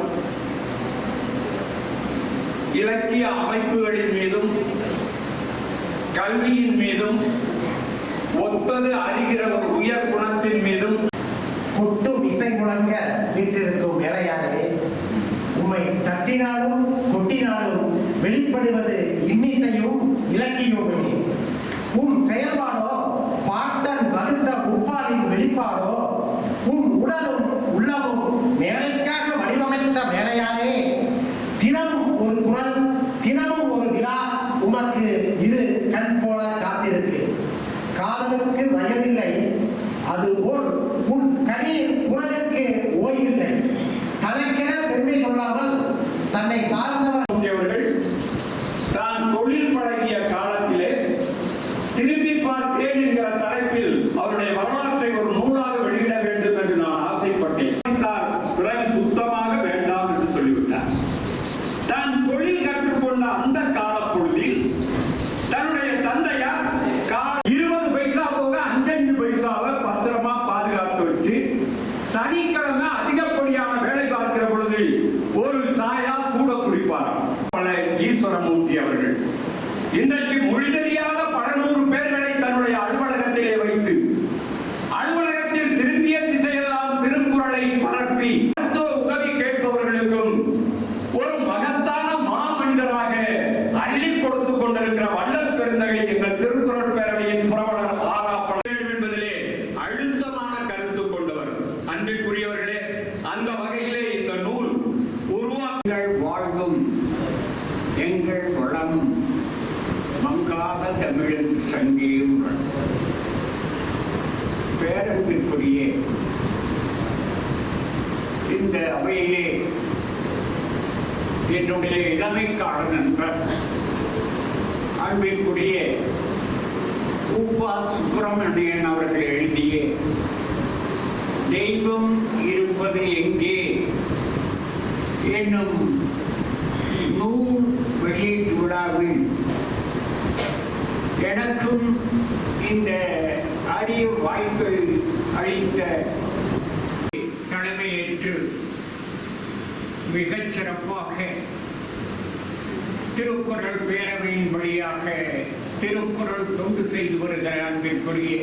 இலக்கிய அமைப்புகளின் மீதும் கல்வியின் மீதும் ஒத்தது அறிகிற ஒரு உயர் குணத்தின் மீதும் கொட்டும் இசை முழங்க வீட்டிருக்கும் வேலையாளரே, உம்மை தட்டினாலும் கொட்டினாலும் வெளிப்படுவது இன்னிசையும் இலக்கியமுமே. செயல்பாடோ பாட்டன் வகுத்த உப்பாலின் வெளிப்பாடோ, உடலும் உள்ளமும் மேலைக்காக வடிவமைத்த மேலையாரே, தினமும் ஒரு குரல், தினமும் ஒரு விழா உமக்கு இரு கண் போல காத்திருக்கு. காதலுக்கு வயதில்லை, அதுபோல் உன் கனீர் குரலுக்கு ஓய்வில்லை. தனக்கென பெருமை கொள்ளாமல் தன்னை சார்ந்தவர் தான் தொழில் பழகிய காலத்திலே திரும்பி பார்த்தேன் என்கிற தலைப்பில் அவருடைய வரலாற்றை ஒரு நூலாக வெளியிட வேண்டும் என்று நான் ஆசைப்பட்டேன். பிறகு சுத்தமாக வேண்டாம் என்று சொல்லிவிட்டார். தான் தொழில் கற்றுக்கொண்ட அந்த காலப்பொழுதில் தன்னுடைய தந்தையார் 20 பைசா போக 5 பைசாவை பத்திரமா பாதுகாத்து வச்சு சனிக்கிழமை அதிகப்படியான வேலை பார்க்கிற பொழுது ஒரு சாயா கூட குடிப்பாராம். ஈஸ்வரமூர்த்தி அவர்கள் இன்றைக்கு மொழி தெரியாத பல நூறு பேர்களை தன்னுடைய அலுவலகத்திலே வைத்து அலுவலகத்தில் திரும்பிய திசையெல்லாம் திருக்குறளை பரப்பி உதவி கேட்பவர்களுக்கும் ஒரு மகத்தான மாமனிதராக அள்ளி கொடுத்து கொண்டிருக்கிற வள்ளல் பெருந்தகை எங்கள் திருக்குறள் பேரவையின் புரவலர் ஆராப்பட வேண்டும் என்பதிலே அழுத்தமான கருத்து கொண்டவர். அன்பிற்குரியவர்களே, அந்த வகையிலே இந்த நூல் உருவாக்குங்கள் வாழ்வும் எங்கள் வளம் மங்காத தமிழின் சங்கியும். பேரன்பிற்குரிய இந்த அவையிலே என்னுடைய இளமைக்கால நண்பர் அன்பிற்குரிய உப்பா சுப்பிரமணியன் அவர்கள் எழுதிய தெய்வம் இருப்பது எங்கே என்னும் நூல் வெளியீட்டு விழாவில் எனக்கும் இந்த அரிய வாய்ப்பை அளித்த தலைமையேற்று மிகச் சிறப்பாக திருக்குறள் பேரவையின் வழியாக திருக்குறள் தொண்டு செய்து வருகிற அன்பிற்குரிய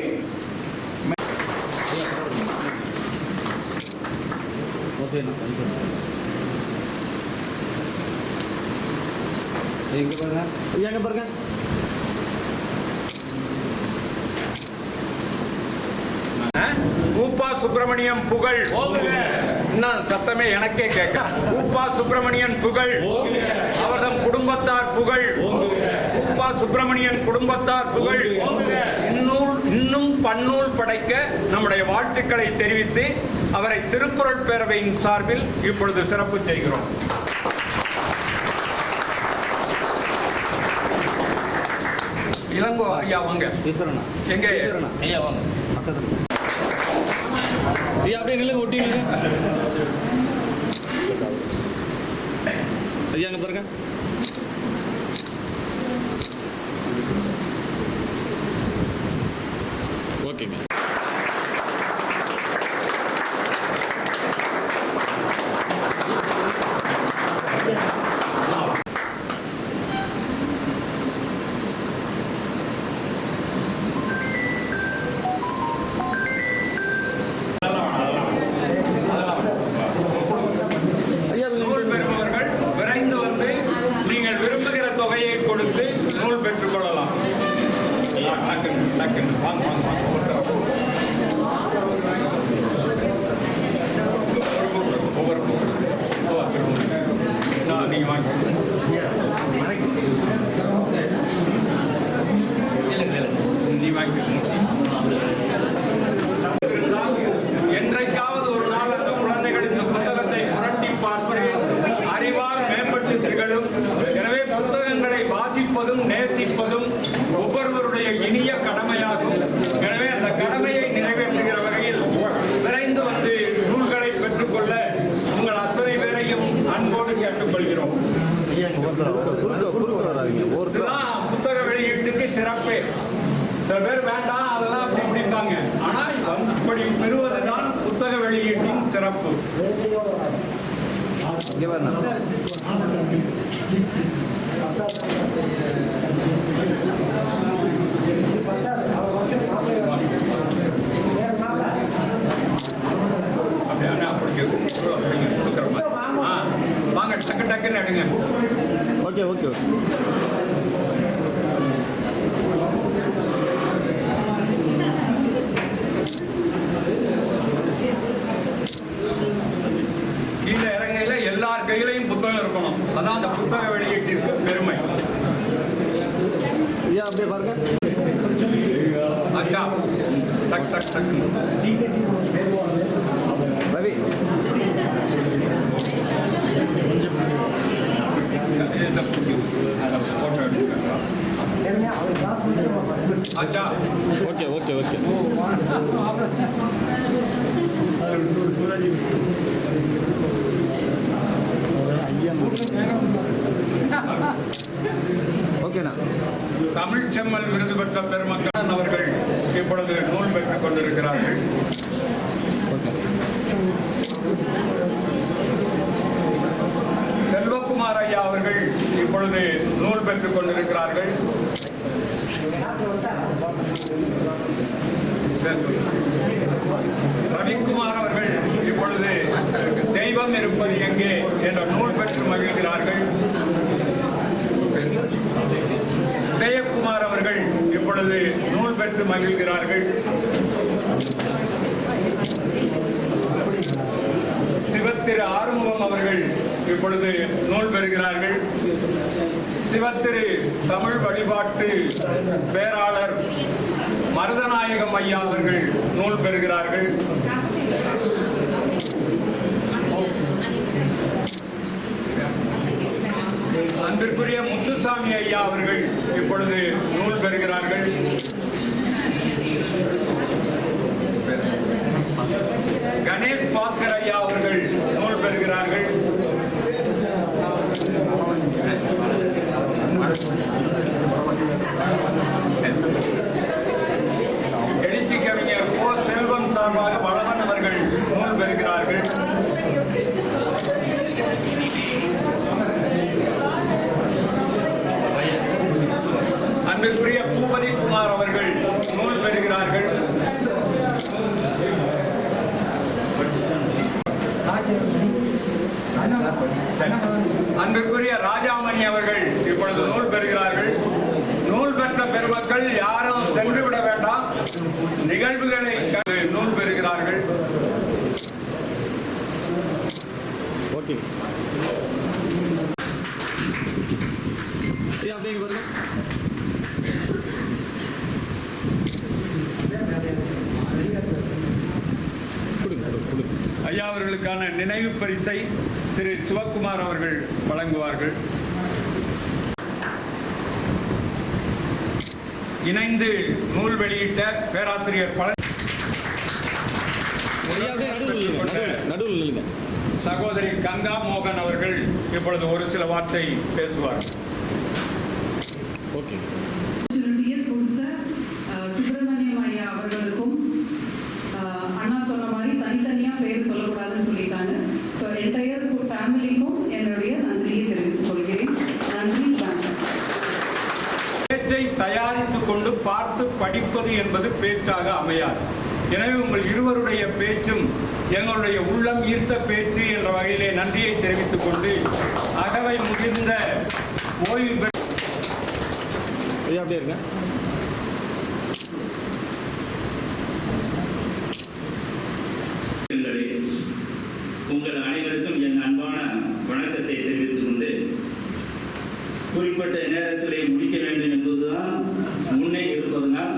எங்க பாருங்க உப்பா சுப்பிரமணியம் புகழ். இன்னும் சத்தமே எனக்கே கேட்க. உப்பா சுப்பிரமணியன் புகழ், அவர்தம் குடும்பத்தார் புகழ், உப்பா சுப்பிரமணியன் குடும்பத்தார் புகழ். இன்னும் பன்னூல் படைக்க நம்முடைய வாழ்த்துக்களை தெரிவித்து அவரை திருக்குறள் பேரவையின் சார்பில் இப்பொழுது சிறப்பு செய்கிறோம். இளங்கோ ஐயா வாங்க. ஈஸ்வரனா எங்க ஈஸ்வரனா ஐயா வாங்க பக்கத்துல. ஐயா அப்படியே நில்லுங்க, ஒட்டி நில்லுங்க. ஐயா அங்கே பாருங்க. ஓகேங்க. ஐயா நூல் பெறுபவர்கள் விரைந்து வந்து நீங்கள் விரும்புகிற தொகையை கொடுத்து நூல் பெற்றுக் கொள்ளலாம். டக்குன்னு டக்குன்னு வாங்க வாங்க வாங்க. ஒவ்வொரு நீங்க வாங்க. நீ வாங்கி என்றைக்காவது ஒரு நாள் அந்த குழந்தைகள் இந்த புத்தகத்தை புரட்டி பார்ப்பது அறிவால் மேம்பட்டு திகழும். எனவே புத்தகங்களை வாசிப்பதும் நேசிப்பதும் ஒவ்வொருவருடைய இனிய கடமையாகும். எனவே அந்த கடமையை நிறைவேற்றுகிற வகையில் விரைந்து வந்து நூல்களை பெற்றுக்கொள்ள உங்கள் அத்தனை பேரையும் அன்போடு கேட்டுக்கொள்கிறோம். இதுதான் புத்தக வெளியீட்டுக்கு சிறப்பே. சில பேர் வேண்டாம் அதெல்லாம் அப்படி இப்படிப்பாங்க. ஆனால் இப்படி பெறுவதுதான் புத்தக வெளியீட்டின் சிறப்பு. வாங்க டக்கு டக்குன்னு எடுங்க. Okay okay okay. கீழே இறங்கையில எல்லார் கையிலையும் புத்தகம் இருக்கணும். அதான் அந்த புத்தக வெளியீட்டிற்கு பெருமை. ஐயா அப்படியே பாருங்க. அச்சா டக் டக் டக். ரவி அச்சா ஓகே ஓகே ஓகே. ஓகேண்ணா. தமிழ் செம்மல் விருது பெற்ற பெருமக்கள் அவர்கள் இப்பொழுது நூல் பெற்றுக் கொண்டிருக்கிறார்கள். செல்வகுமார் ஐயா அவர்கள் இப்பொழுது நூல் பெற்றுக் கொண்டிருக்கிறார்கள். ரவிக்குமார் அவர்கள் இப்பொழுது தெய்வம் இருப்பது எங்கே என்ற நூல் பெற்று மகிழ்கிறார்கள். உதயகுமார் அவர்கள் இப்பொழுது நூல் பெற்று மகிழ்கிறார்கள். சிவத்திரு ஆறுமுகம் அவர்கள் இப்பொழுது நூல் பெறுகிறார்கள். சிவத்திரு தமிழ் வழிபாட்டு பேராளர் மருதநாயகம் ஐயா அவர்கள் நூல் பெறுகிறார்கள். அன்பிற்குரிய முத்துசாமி ஐயா அவர்கள் இப்பொழுது நூல் பெறுகிறார்கள். கணேஷ் பாஸ்கர் ஐயா அவர்கள் நூல் பெறுகிறார்கள். எழுச்சி கவிஞர் ஓ செல்வம் சார்பாக வளவன் அவர்கள் நூல் பெறுகிறார்கள். அன்பிற்குரிய பூபதி குமார் அவர்கள் நூல் பெறுகிறார்கள். அன்பிற்குரிய ராஜாமணி அவர்கள் இப்பொழுது நூல் பெறுகிறார்கள். நூல் பெற்ற பெருமக்கள் யாரும் சென்று விட வேண்டாம், நிகழ்வுகளை நூல் பெறுகிறார்கள். ஓகே. அப்படியே பாருங்க. ஐயா அவர்களுக்கான நினைவு பரிசை திரு சிவக்குமார் அவர்கள் வழங்குவார்கள். இணைந்து நூல் வெளியிட்ட பேராசிரியர் ஐயா அப்படியே நடுவில் இல்லைங்க. சகோதரி கங்கா மோகன் அவர்கள் இப்பொழுது ஒரு சில வார்த்தை பேசுவார். ஓகே. கொடுத்த சுப்பிரமணியம் ஐயா அவர்களுக்கும் அண்ணா சொன்ன மாதிரி தனித்தனியாக பேர் சொல்லக்கூடாதுன்னு சொல்லிட்டாங்க. ஸோ என்டையர் ஃபேமிலிக்கும் என்னுடைய நன்றியை தெரிவித்துக் கொள்கிறேன். நன்றி, வணக்கம். பேச்சை தயாரித்துக் கொண்டு பார்த்து படிப்பது என்பது பேச்சாக அமையாது. எனவே உங்கள் இருவருடைய பேச்சும் எங்களுடைய உள்ளம் ஈர்த்த பேச்சு என்ற வகையிலே நன்றியை தெரிவித்துக் கொண்டு அகவை முதிர்ந்த ஓய்வு ஐயா அப்படியே இருங்க. உங்கள் அனைவருக்கும் என் அன்பான வணக்கத்தை தெரிவித்துக் கொண்டு குறிப்பிட்ட நேரத்திலே முடிக்க வேண்டும் என்பதுதான் முன்னே இருப்பதனால்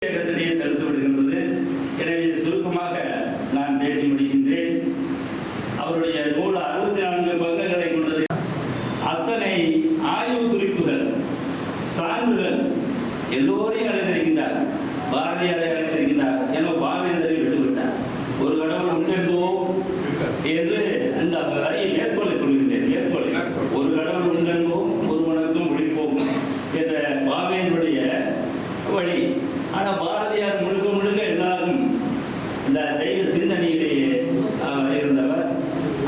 வேகத்திலேயே தடுத்து விடுகின்றது. எனவே சுருக்கமாக நான் பேசி முடிக்கின்றேன். அவருடைய நூல் 64 பக்கங்களை கொண்டது. அத்தனை ஆய்வு குறிப்புகள், சான்றுகள் எல்லோரையும் அழைத்திருக்கின்றார். பாரதியாரை அழைத்திருக்கின்றார். ஏன்னா பாவேந்தரை விட்டுவிட்டார். ஒரு கடவுள் உண்டென்போ என்று அந்த வரியை மேற்கொள்ள சொல்கின்றேன். மேற்கொள்ள ஒரு கடவுள் உண்டென்போம் ஒருவனுக்கும் விழிப்போம் என்ற பாவேந்தருடைய வழி. ஆனால் பாரதியார் முழுக்க முழுக்க எல்லாரும் இந்த தெய்வ சிந்தனையிலேயே இருந்தவர்.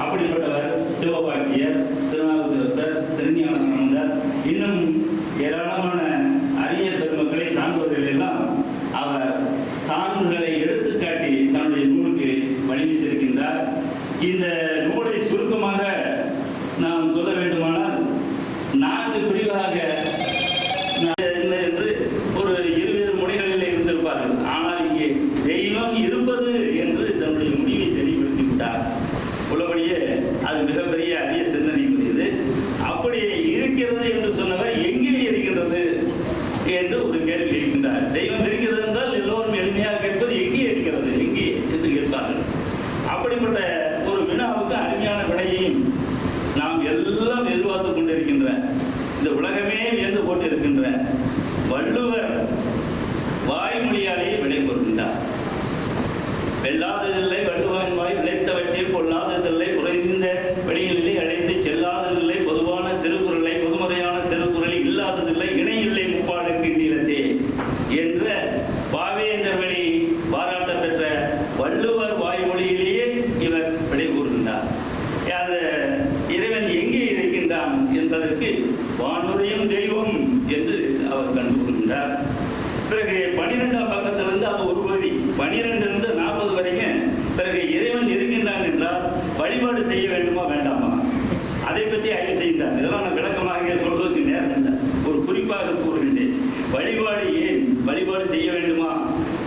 அப்படிப்பட்டவர் சிவபாக்கியர், திருநாவுக்கரசர், திருஞானசம்பந்தர், இன்னும் ஏராளமான அரிய பெருமக்களை சான்றோர்கள் எல்லாம் அவர் சான்றுகளை எடுத்துக்காட்டி தன்னுடைய நூலுக்கு வலிமை சேர்க்கின்றார். இந்த நூலை சுருக்கமாக நாம் சொல்ல வேண்டுமானால் 4 பிரிவாக என்று ஒரு 20 மொழிகளில் இருந்திருப்பார்கள். ஆனால் இங்கே தெய்வம் இருப்பது என்று தன்னுடைய முடிவை தெளிவுபடுத்தி விட்டார். உள்ளபடியே அது மிகப்பெரிய அரிய சிந்தனைக்குரியது. அப்படியே இருக்கிறது என்று சொன்னவர் எங்கே இருக்கின்றது என்று ஒரு கேள்வி கேட்கின்றார். தெய்வம் இருக்கிறது என்றால் எல்லோரும் எளிமையாக கேட்பது எங்கே இருக்கிறது, எங்கே என்று கேட்பார்கள். அப்படிப்பட்ட ஒரு வினாவுக்கு அருமையான விடையையும் நாம் எல்லாம் எதிர்பார்த்து கொண்டிருக்கின்ற, இந்த உலகமே வியந்து போட்டிருக்கின்ற வள்ளுவர் வாய்மொழியாலேயே விடை கூறுகின்றார். வெல்லாததில்லை வள்ளுவன் வாய் விளைத்தவற்றில் பொல்லாததில்லை குறைந்த வெளியிலே அழைத்து செல்லாததில்லை பொதுவான திருக்குறளை பொதுமுறையான திருக்குறளை இல்லாததில்லை இணையில்லை முப்பாடுக்கு நீளத்தே என்ற பாவேந்தர் வழி பாராட்ட பெற்ற வள்ளுவர் வாய்மொழியிலேயே இவர் விடை கூறுகின்றார். அந்த இறைவன் எங்கே இருக்கின்றான் என்பதற்கு வானுரையும் தெய்வம் என்று அவர் கண்டு கூறுகின்றார். பிறகு 12ஆம் பக்கத்திலிருந்து அது ஒரு பகுதி 12 40 வரைக்கும் பிறகு இறைவன் இருக்கின்றான் என்றால் வழிபாடு செய்ய வேண்டுமா வேண்டாமா அதை பற்றி ஆய்வு செய்கின்றார். இதெல்லாம் நான் விளக்கமாக சொல்வதற்கு நேரம் இல்லை. ஒரு குறிப்பாக கூறுகின்றேன். வழிபாடு ஏன், வழிபாடு செய்ய வேண்டுமா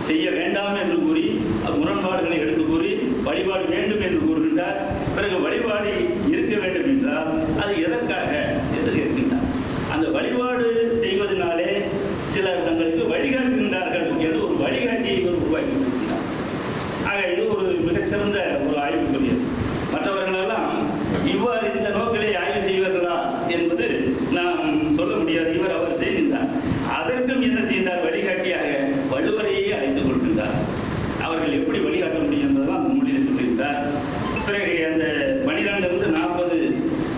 செய்ய வேண்டாம் என்று கூறி முரண்பாடுகளை எடுத்து கூறி வழிபாடு வேண்டும் என்று கூறுகின்றார். பிறகு வழிபாடு இருக்க வேண்டும் என்றால் அது எதற்காக என்று கேட்கின்றார். அந்த வழிபாடு செய்வதனாலே சிலர் தங்களுக்கு வழிகாட்டுகின்றார்கள் என்று ஒரு வழிகாட்டியை இவர் உருவாக்கி கொடுக்கின்றார். ஆக இது ஒரு மிகச்சிறந்த ஒரு ஆய்வுக்குரியது. மற்றவர்களெல்லாம் இவ்வாறு இந்த நோக்கிலே ஆய்வு செய்வார்களா என்பது நாம் சொல்ல முடியாது. இவர் அவர் செய்கின்றார். அதற்கும் என்ன செய்கின்றார்? வழிகாட்டியாக வள்ளுவரையே அழைத்துக் கொள்கின்றார். அவர்கள் எப்படி வழிகாட்ட முடியும் என்பதெல்லாம் அந்த நூலில் சொல்கின்றார். பிறகு அந்த 12 40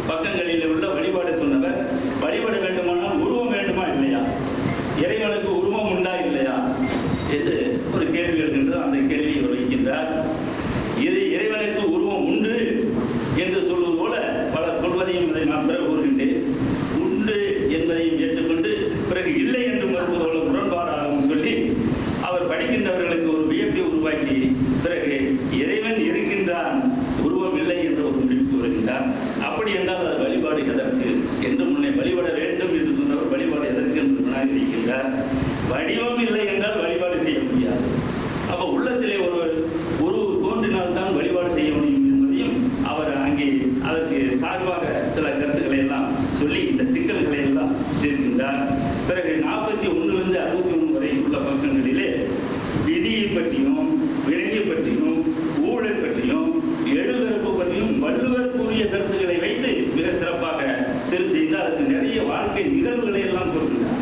பக்கங்களில் உள்ள வழிபாடு சொன்னவர் வழிபட வேண்டுமானால் உருவம் வேண்டுமா இல்லையா, இறைவனுக்கு உருவம் உண்டா இல்லையா என்று ஒரு கேள்வி எழுகின்றது. அந்த கேள்வியை வைக்கின்றார். இறைவனுக்கு உருவம் உண்டு என்று சொல்வது போல பலர் சொல்வதையும் இதை நான் பிறகு கூறுகின்றேன். உண்டு என்பதையும் ஏற்றுக்கொண்டு பிறகு இல்லை என்று மறுப்பதோடு முரண்பாடாகவும் சொல்லி அவர் படிக்கின்றவர்களுக்கு ஒரு வியப்பை உருவாக்கி பிறகு இறைவன் இருக்கின்றான் உருவம் இல்லை என்று ஒரு முடிவு கூறுகின்றார். அப்படி என்றால் அது வழிபாடு எதற்கு என்று முன்னே வழிபட வேண்டும் என்று சொன்னவர் வழிபாடு எதற்கு என்று வினாயிருக்கின்றார். வடிவம் இல்லை என்றால் வழிபாடு செய்ய முடியாது. அப்போ உள்ளத்திலே ஒரு தோன்றினால்தான் வழிபாடு செய்ய முடியும் என்பதையும் அவர் அங்கே அதற்கு சார்பாக சில கருத்துக்களை எல்லாம் சொல்லி இந்த சிக்கல்களை எல்லாம் தீர்க்கின்றார். பிறகு 41 61 வரை உள்ள பக்கங்களிலே விதியை பற்றியும் வினையை பற்றியும் ஊழல் பற்றியும் எழுவெறுப்பு பற்றியும் வள்ளுவர் கூறிய கருத்துக்களை வைத்து மிக சிறப்பாக தெரிவு செய்து அதற்கு நிறைய வாழ்க்கை நிகழ்வுகளை எல்லாம் கூறுகின்றார்.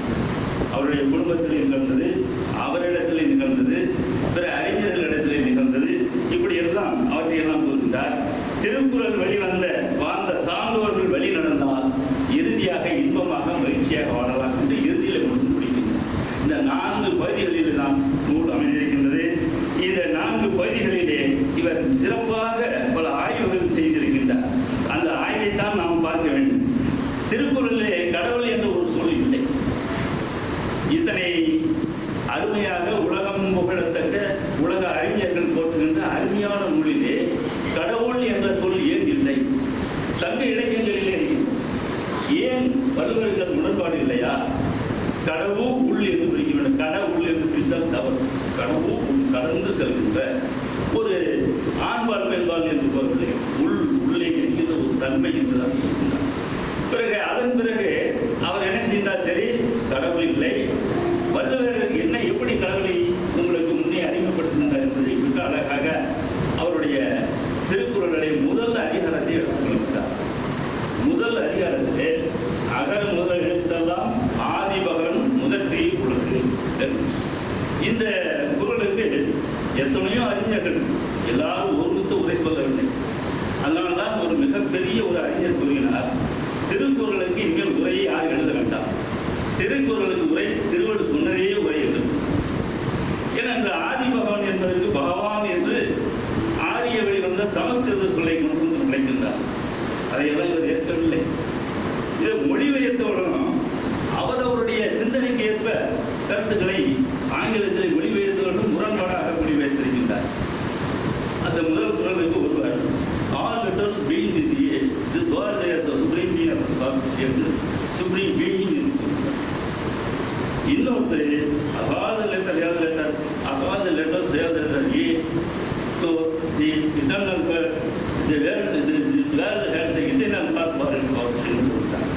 அவருடைய குடும்பத்தில் நிகழ்ந்தது, அவரிடத்தில் நிகழ்ந்தது, பிற அறிஞர்களிடத்தில் நிகழ்ந்தது, இப்படி எல்லாம் திருக்குறள் வாழ்ந்த சான்றோர்கள் வழி நடந்தால் இறுதியாக இன்பமாக மகிழ்ச்சியாக வாழலாம் என்று இறுதியில் கொண்டு முடிக்கின்றார். இந்த 4 பகுதிகளில் தான் நூல் அமைந்திருக்கின்றது. இந்த 4 பகுதிகளிலே இவர் சிறப்பாக பல ஆய்வுகள் செய்திருக்கின்றார். அந்த ஆய்வைத்தான் நாம் பார்க்க வேண்டும். திருக்குறளிலே கடவுள் என்ற ஒரு சொல் இல்லை. இத்தனை அருமையாக உலகம் புகழத்தக்க உலக அறிஞர்கள் போற்றுகின்ற அருமையான நூலிலே கடவுள் என்ற சொல் ஏன் இல்லை? சங்க இலக்கியங்களிலே ஏன் வள்ளுவர்கள் உணர்வாடு இல்லையா? கடவுள் உள் என்று பிரிக்க வேண்டும். கடவுள் என்று பிரித்தால் தவறு. கடவுள் கடந்து செல்கின்ற ஒரு ஆண்பால் பெண்பால் என்று பொருளை உள்ளே இருக்கிற ஒரு தன்மை என்றுதான் சொல்கின்றார். பிறகு அதன் பிறகு அவர் என்ன செய்தார்? சரி, கடவுள் இல்லை. வள்ளுவர் என்ன எப்படி கடவுளை உங்களுக்கு முன்னே அறிமுகப்படுத்தினார் என்பதை மிக அழகாக அவருடைய திருக்குறளுடைய முதல் அதிகாரத்தை எடுத்துக்கொள்கிறார். முதல் அதிகாரத்திலே அகர முதல் எழுத்தெல்லாம் ஆதிபகன் முதற்றி உலகு. இந்த குறளுக்கு எத்தனையோ அறிஞர்கள் எல்லாரும் ஒருமித்த உரை சொல்லவில்லை. அதனால்தான் ஒரு மிகப்பெரிய ஒரு அறிஞர் கூறினார், திருக்குறளுக்கு இனிமேல் உரையை யார் எழுத வேண்டாம். திருக்குறளுக்கு உரை திருவள்ளுவர் சொன்னதே உரை என்று. ஏனென்றால் ஆதிபகவான் என்பதற்கு பகவான் என்று ஆரிய வழி வந்த சமஸ்கிருத சொல்லை கொண்டு நினைக்கின்றார். அதையெல்லாம் இவர் ஏற்கவில்லை. இதை மொழிபெயர்த்தவுடனும் அவரவருடைய சிந்தனைக்கு ஏற்ப கருத்துக்களை ஆங்கிலத்தில் மொழிபெயர்த்தவுடன் முரண்பாடாக மொழிபெயர்த்திருக்கின்றார். அந்த முதல் குறளுக்கு ஒருவர் all letters being with you, this world has a supreme being as first என்று supreme being என்று. இன்னொருத்தர் all the letters have the letter A, so the eternal world, this world has the eternal God for its cause என்று சொல்றார்.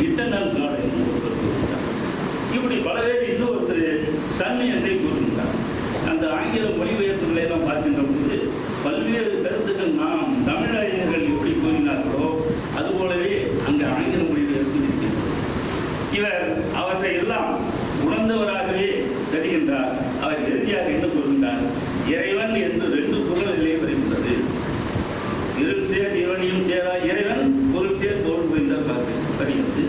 eternal God என்று சொல்றார். இப்படி பல பேர் இன்னொருத்தர் சன் என்றே கூறுகின்றார். அந்த ஆங்கில மொழிபெயர்ப்புகளை எல்லாம் பார்க்கின்ற போது பல்வேறு கருத்துக்கள் நாம் தமிழ் அறிஞர்கள் எப்படி கூறினார்களோ அதுபோலவே அங்கே ஆங்கில மொழிபெயர்ப்பு இருக்கின்றது. இவர் அவற்றை எல்லாம் உணர்ந்தவராகவே தெரிகின்றார். அவர் இறுதியாக என்ன கூறுகின்றார்? இறைவன் என்று 2 குறளிலே வருகின்றது. இருள் சேர் இறைவனையும் சேரா இறைவன் பொருள் சேர் பொருள் புரிந்தால் வருகிறது.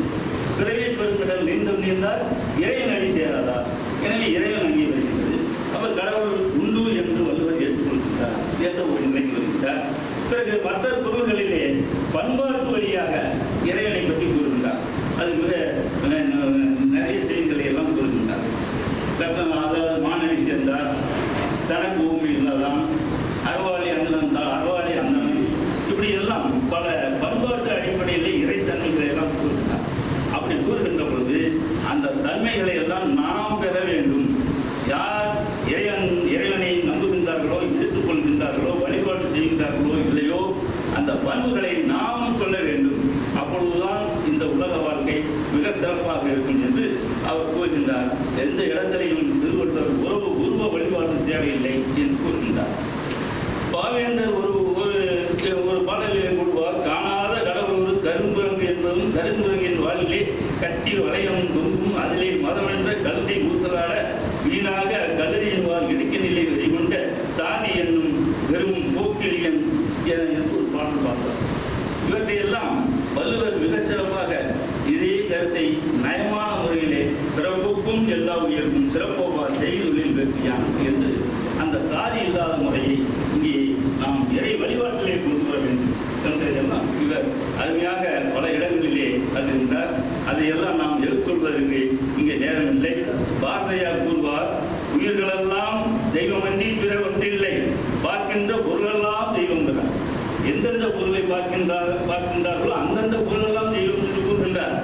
பிறவி பெருங்கடல் நீந்தால் இறைவன் அடி சேராதா? எனவே இறைவன் அங்கே வருகின்றது. அவர் கடவுள் உண்டு என்று வள்ளுவர் ஏற்றுக்கொள்கின்றார் என்ற ஒரு நிலைக்கு வருகின்றார். பிறகு மற்ற பொருள்களிலே பண்பாட்டு வழியாக இறைவனை பற்றி கூறுகின்றார். அது மிக நிறைய செய்திகளை எல்லாம் கூறுகின்றார். அதாவது மாணவி சேர்ந்தார், தனக்கு பூமி இல்லதான், அறவாளி அந்தனந்தால் அறவாளி அந்தனம், இப்படி எல்லாம் பல பண்பாட்டு அடிப்படையிலே இறைத்தன்மைகளை எல்லாம் கூறுகின்றார். அப்படி கூறுகின்ற பொழுது அந்த தன்மைகளை எல்லாம் நாம் பெற வேண்டும். யார் இறைவனை நம்புகின்றார்களோ, ஏற்றுக்கொள்கின்றார்களோ, வழிபாடு செய்கின்றார்களோ இல்லையோ, அந்த பண்புகளை நாமும் சொல்ல வேண்டும். அப்பொழுதுதான் இந்த உலக வாழ்க்கை மிக சிறப்பாக இருக்கும் என்று அவர் கூறுகின்றார். எந்த இடத்திலையும் திருவள்ளுவர் உருவ வழிபாடு தேவையில்லை என்று கூறுகின்றார். பாவேந்தர் ஒரு பாடலிலே கூறுவார், காணாத கடவுள் ஒரு கருங்குரங்கு என்பதும் கருங்குரங்கின் வாழிலே கட்டி வளையம் தொங்கும் அதிலே மதமென்ற கழுத்தை ஊசலாட வீணாக கதிரியின் வாழ் இடுக்க நிலை கொண்ட சாதி என்னும் வெறும் போக்கிலியன் என்று ஒரு பாடல் பார்த்தார். இவற்றையெல்லாம் வள்ளுவர் மிகச் சிறப்பாக இதே கருத்தை நயமான முறையிலே பிறப்புக்கும் எல்லா உயர்வும் சிறப்போவா செய்தொழில் வெற்றியான் என்று அந்த சாதி இல்லாத முறையை இங்கே நாம் இறை வழிபாட்டிலே கொண்டு வர வேண்டும் என்றதெல்லாம் இவர் அருமையாக பல இடங்களிலே கருதுகின்றார். அதையெல்லாம் நாம் எடுத்துக்கொள்வதற்கு இங்கே நேரமில்லை. பாரதியார் கூறுவார், உயிர்களெல்லாம் தெய்வமன்றி பிற ஒன்றில்லை, பார்க்கின்ற பொருளெல்லாம் தெய்வம் தரார். எந்தெந்த பொருளை பார்க்கின்றார்களோ அந்தந்த பொருளெல்லாம் தெய்வம் என்று கூறுகின்றார்.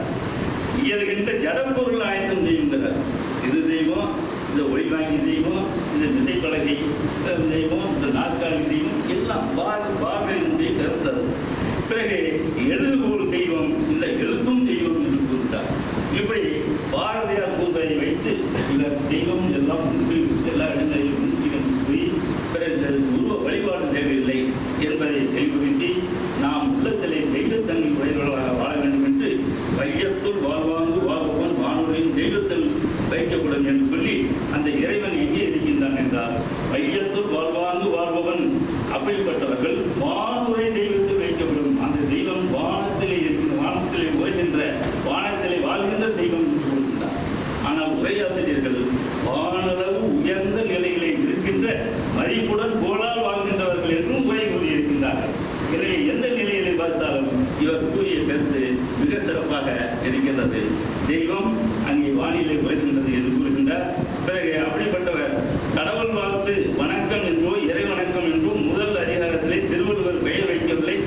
இயல்கின்ற ஜடப்பொருள் ஆயத்தம் தெய்வம் தரார். இது தெய்வம், இந்த ஒளி வாங்கி தெய்வம், இந்த விசைப்பலகை தெய்வம், இந்த நாற்காலி தெய்வம், எல்லாம் பாரதியினுடைய கருத்து. பிறகு எழுதுகோள் தெய்வம், இந்த எழுத்தும் தெய்வம் என்று கூறுகிறார். இப்படி பாரதியார் கூறுவதை வைத்து இவர் தெய்வம் எல்லாம் உண்டு, எல்லா இடங்களிலும் உண்டு என்று கூறி பிறகு இந்த உருவ வழிபாடு தேவையில்லை என்பதை தெளிவுபடுத்தி நாம் உள்ளத்திலே தெய்வத்தன்மை உடையவர்களாக வாழ வேண்டும் என்று வையத்துள் வாழ்வாங்கு வாழ்பவன் வானொலியின் தெய்வத்தில் வைக்கப்படும் என்று சொல்லி அந்த இறைவன் எங்கே இருக்கின்றான் என்றால் வையத்துள் வாழ்வாங்கு வாழ்பவன் அப்படிப்பட்டவர்கள் எந்த நிலையிலே பார்த்தாலும் இவர் கூறிய கருத்து மிக சிறப்பாக இருக்கின்றது. தெய்வம் அங்கே வானிலை உயர்கின்றது என்று கூறுகின்றார். பிறகு அப்படிப்பட்டவர் கடவுள் வாழ்த்து வணக்கம் என்றோ இறை வணக்கம் என்றோ முதல் அதிகாரத்திலே திருவள்ளுவர் பெயர் வைக்கவில்லை.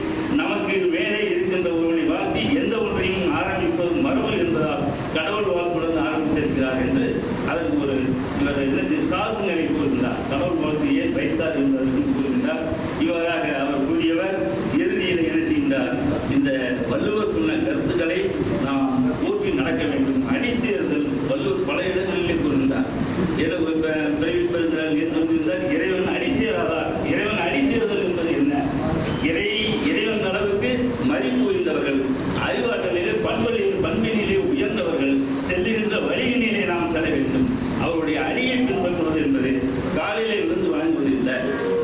நமக்கு மேலே இருக்கின்ற ஒருவனை வாழ்த்தி எந்த ஒன்றையும் ஆரம்பிப்பது மரபு என்பதால் கடவுள் வாழ்த்துடன் ஆரம்பித்திருக்கிறார் என்று அதற்கு ஒரு இவர் என்ன சார்பு நிலை கூறுகின்றார். கடவுள் வாழ்த்து ஏன் வைத்தார் என்பதற்கு கூறுகின்றார். இவராக அவர் கூறியவர் இறுதியில் என்ன செய்கின்றார், இந்த வள்ளுவர் சொன்ன கருத்துக்களை நாம் போற்றி நடக்க வேண்டும். அடி சேர்தல் வள்ளுவர் பல இடங்களிலே கூறுகின்றார். இறைவன் அடி சேராதார். இறைவன் அடி சேருதல் என்பது என்ன? இறைவன் அளவுக்கு மதிப்பு உயர்ந்தவர்கள், அறிவாற்றலிலே பண்பினிலே உயர்ந்தவர்கள் செல்லுகின்ற வழியினிலே நாம் செல்ல வேண்டும். அவருடைய அடியை பின்பற்றுவது என்பது காலிலே விழுந்து வணங்குவது இல்லை,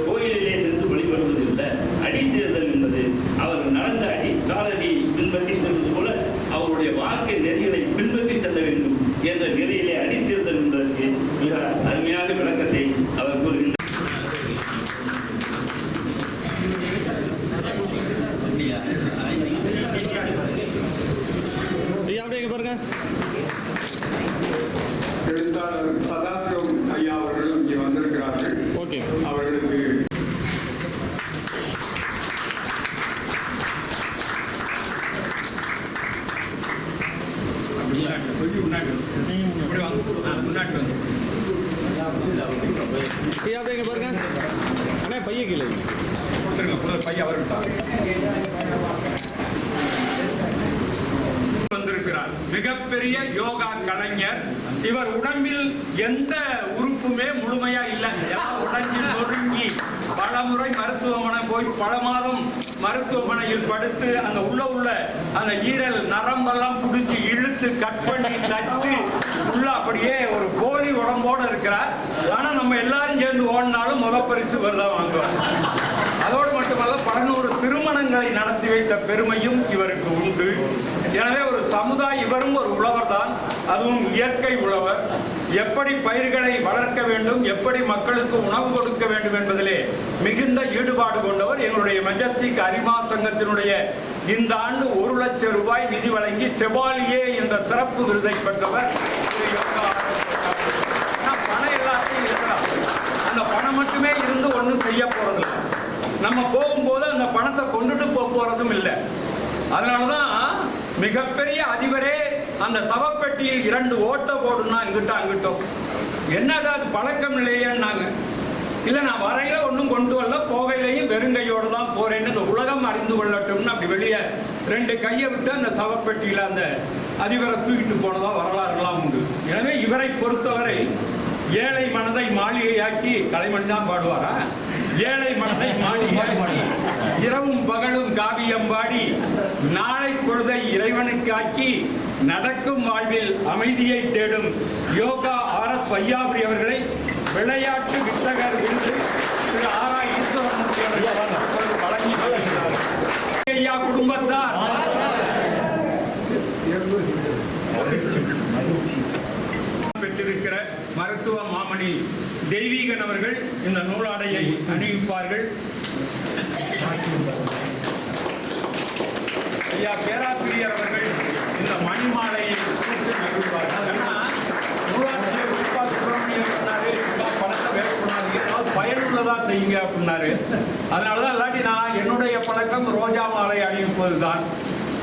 கோயிலிலே சென்று வழிபடுவது இல்லை. அடி சேருதல் என்பது அவர்கள் நடந்த அடி காலடி பின்பற்றி செல்வது போல அவருடைய வாழ்க்கை நெறிகளை பின்பற்றி செல்ல வேண்டும் என்ற நிலையிலே அடி சேருதல் என்பதற்கு மிக அருமையான விளக்கத்தை அவர் கூறுகின்றார். ஐயா அப்படியே இங்க பாருங்க. எழுத்தாளர் சதாசிவம் ஐயா அவர்கள் இங்கே வந்திருக்கிறார்கள். ஓகே. அவர்களுக்கு ஐயா அப்படியே இங்க பாருங்க. அண்ணா பைய கீழே கொடுத்துருங்க. பையன் அவர்கள் வந்திருக்கிறார். மிகப்பெரிய யோகா கலைஞர். இவர் உடம்பில் எந்த உறுப்புமே முழுமையா இல்லை. உடஞ்சி நொறுங்கி பலமுறை மருத்துவமனை போய் பல மாதம் மருத்துவமனையில் படுத்து அந்த உள்ள அந்த ஈரல் நரம்பெல்லாம் பிடிச்சி இழுத்து கட் பண்ணி தச்சு உள்ள அப்படியே ஒரு கோழி உடம்போடு இருக்கிறார். ஆனா நம்ம எல்லாரும் சேர்ந்து ஓடினாலும் முதல் பரிசு வருதான் வாங்குவார். அதோடு மட்டுமல்ல 11 திருமணங்களை நடத்தி வைத்த பெருமையும் இவருக்கு உண்டு. எனவே ஒரு சமுதாய இவரும் ஒரு உழவர் தான், அதுவும் இயற்கை உழவர். எப்படி பயிர்களை வளர்க்க வேண்டும், எப்படி மக்களுக்கு உணவு கொடுக்க வேண்டும் என்பதிலே மிகுந்த ஈடுபாடு கொண்டவர். எங்களுடைய மெஜஸ்டிக் அரிமா சங்கத்தினுடைய இந்த ஆண்டு 1 லட்சம் ரூபாய் நிதி வழங்கி செவாலியே என்ற சிறப்பு விருதை பெற்றவர். பணம் எல்லாத்தையும் இருக்கலாம், அந்த பணம் மட்டுமே இருந்து ஒன்றும் செய்ய போறதில்லை. நம்ம போகும்போது அந்த பணத்தை கொண்டுட்டு போறதும் இல்லை. அதனாலதான் மிகப்பெரிய அதிபரே அந்த சவப்பெட்டியில் 2 ஓட்ட போடுனா இங்கிட்டும் அங்கிட்டும். என்னது அது பழக்கம் இல்லையேன்னாங்க. இல்லை நான் வரையில ஒன்றும் கொண்டு வரல, போகையிலையும் வெறுங்கையோடு தான் போறேன்னு இந்த உலகம் அறிந்து கொள்ளட்டும்னு அப்படி வெளியே 2 கையை விட்டு அந்த சவப்பெட்டியில் அந்த அதிபரை தூக்கிட்டு போனதா வரலாறுலாம் உண்டு. எனவே இவரை பொறுத்தவரை ஏழை மனதை மாளிகையாக்கி, கலைமணி தான் பாடுவாரா, ஏழை மனதை மாளிகையாக்கி இரவும் பகலும் காவியம் பாடி நாளை பொழுதை இறைவனுக்காக்கி நடக்கும் வாழ்வில் அமைதியை தேடும் யோகா RS வையாபுரி அவர்களை விளையாட்டு வித்தகர் விருது திரு ஆரா ஈஸ்வரமூர்த்தி அவர்கள் வழங்கி வருகிறார். ஐயா குடும்பத்தார் பெற்றிருக்கிற மருத்துவ மாமணி தெய்வீகன் அவர்கள் இந்த நூலாடையை அணிவிப்பார்கள். ஐயா பேராசிரியர் அவர்கள் இந்த மணிமாலையை அணிவிப்பார்கள். நூலாட்சியர் உப்பா சுப்பிரமணியன் சொன்னாரு, பணத்தை வேஸ்ட் பண்ணாதீங்க, ஏதாவது பயனுள்ளதா செய்யுங்க அப்படின்னாரு. அதனாலதான் இல்லாட்டி நான் என்னுடைய பழக்கம் ரோஜா மாலை அணிவிப்பது தான்.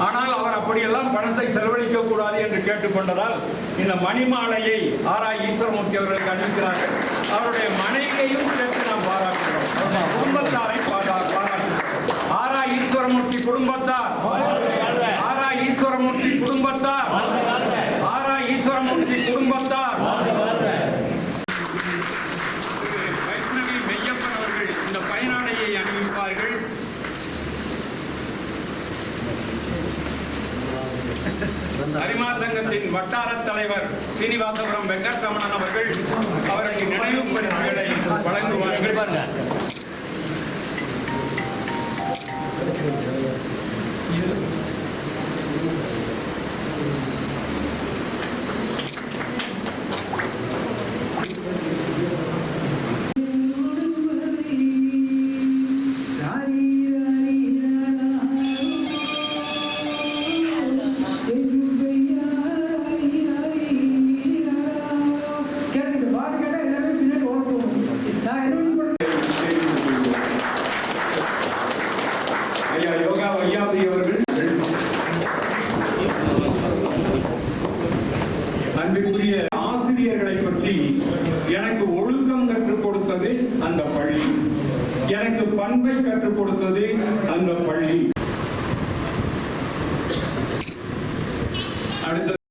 ஆனால் அவர் அப்படியெல்லாம் பணத்தை செலவழிக்க கூடாது என்று கேட்டுக்கொண்டதால் இந்த மணிமாலையை ஆரா ஈஸ்வரமூர்த்தி அவர்களுக்கு அணிவிக்கிறார்கள். அவருடைய மனைவியையும் சேர்த்து நாம் பாராட்டுகிறோம், குடும்பத்தாரை பாராட்டுகிறோம். ஆரா ஈஸ்வரமூர்த்தி குடும்பத்தார், ஆரா ஈஸ்வரமூர்த்தி குடும்பத்தார், ஆரா ஈஸ்வரமூர்த்தி குடும்பத்தார். வைஷ்ணவி மெய்யப்பன் அவர்கள் இந்த பயனாடையை அணிவிப்பார்கள். அரிமா சங்கத்தின் வட்டார தலைவர் சீனிவாசபுரம் வெங்கட்ரமணன் அவர்கள் அவருக்கு நினைவு பரிசுகளை வழங்குவார்கள். அந்த பள்ளி. எனக்கு பண்பை கற்றுக் கொடுத்தது அந்த பள்ளி. அடுத்த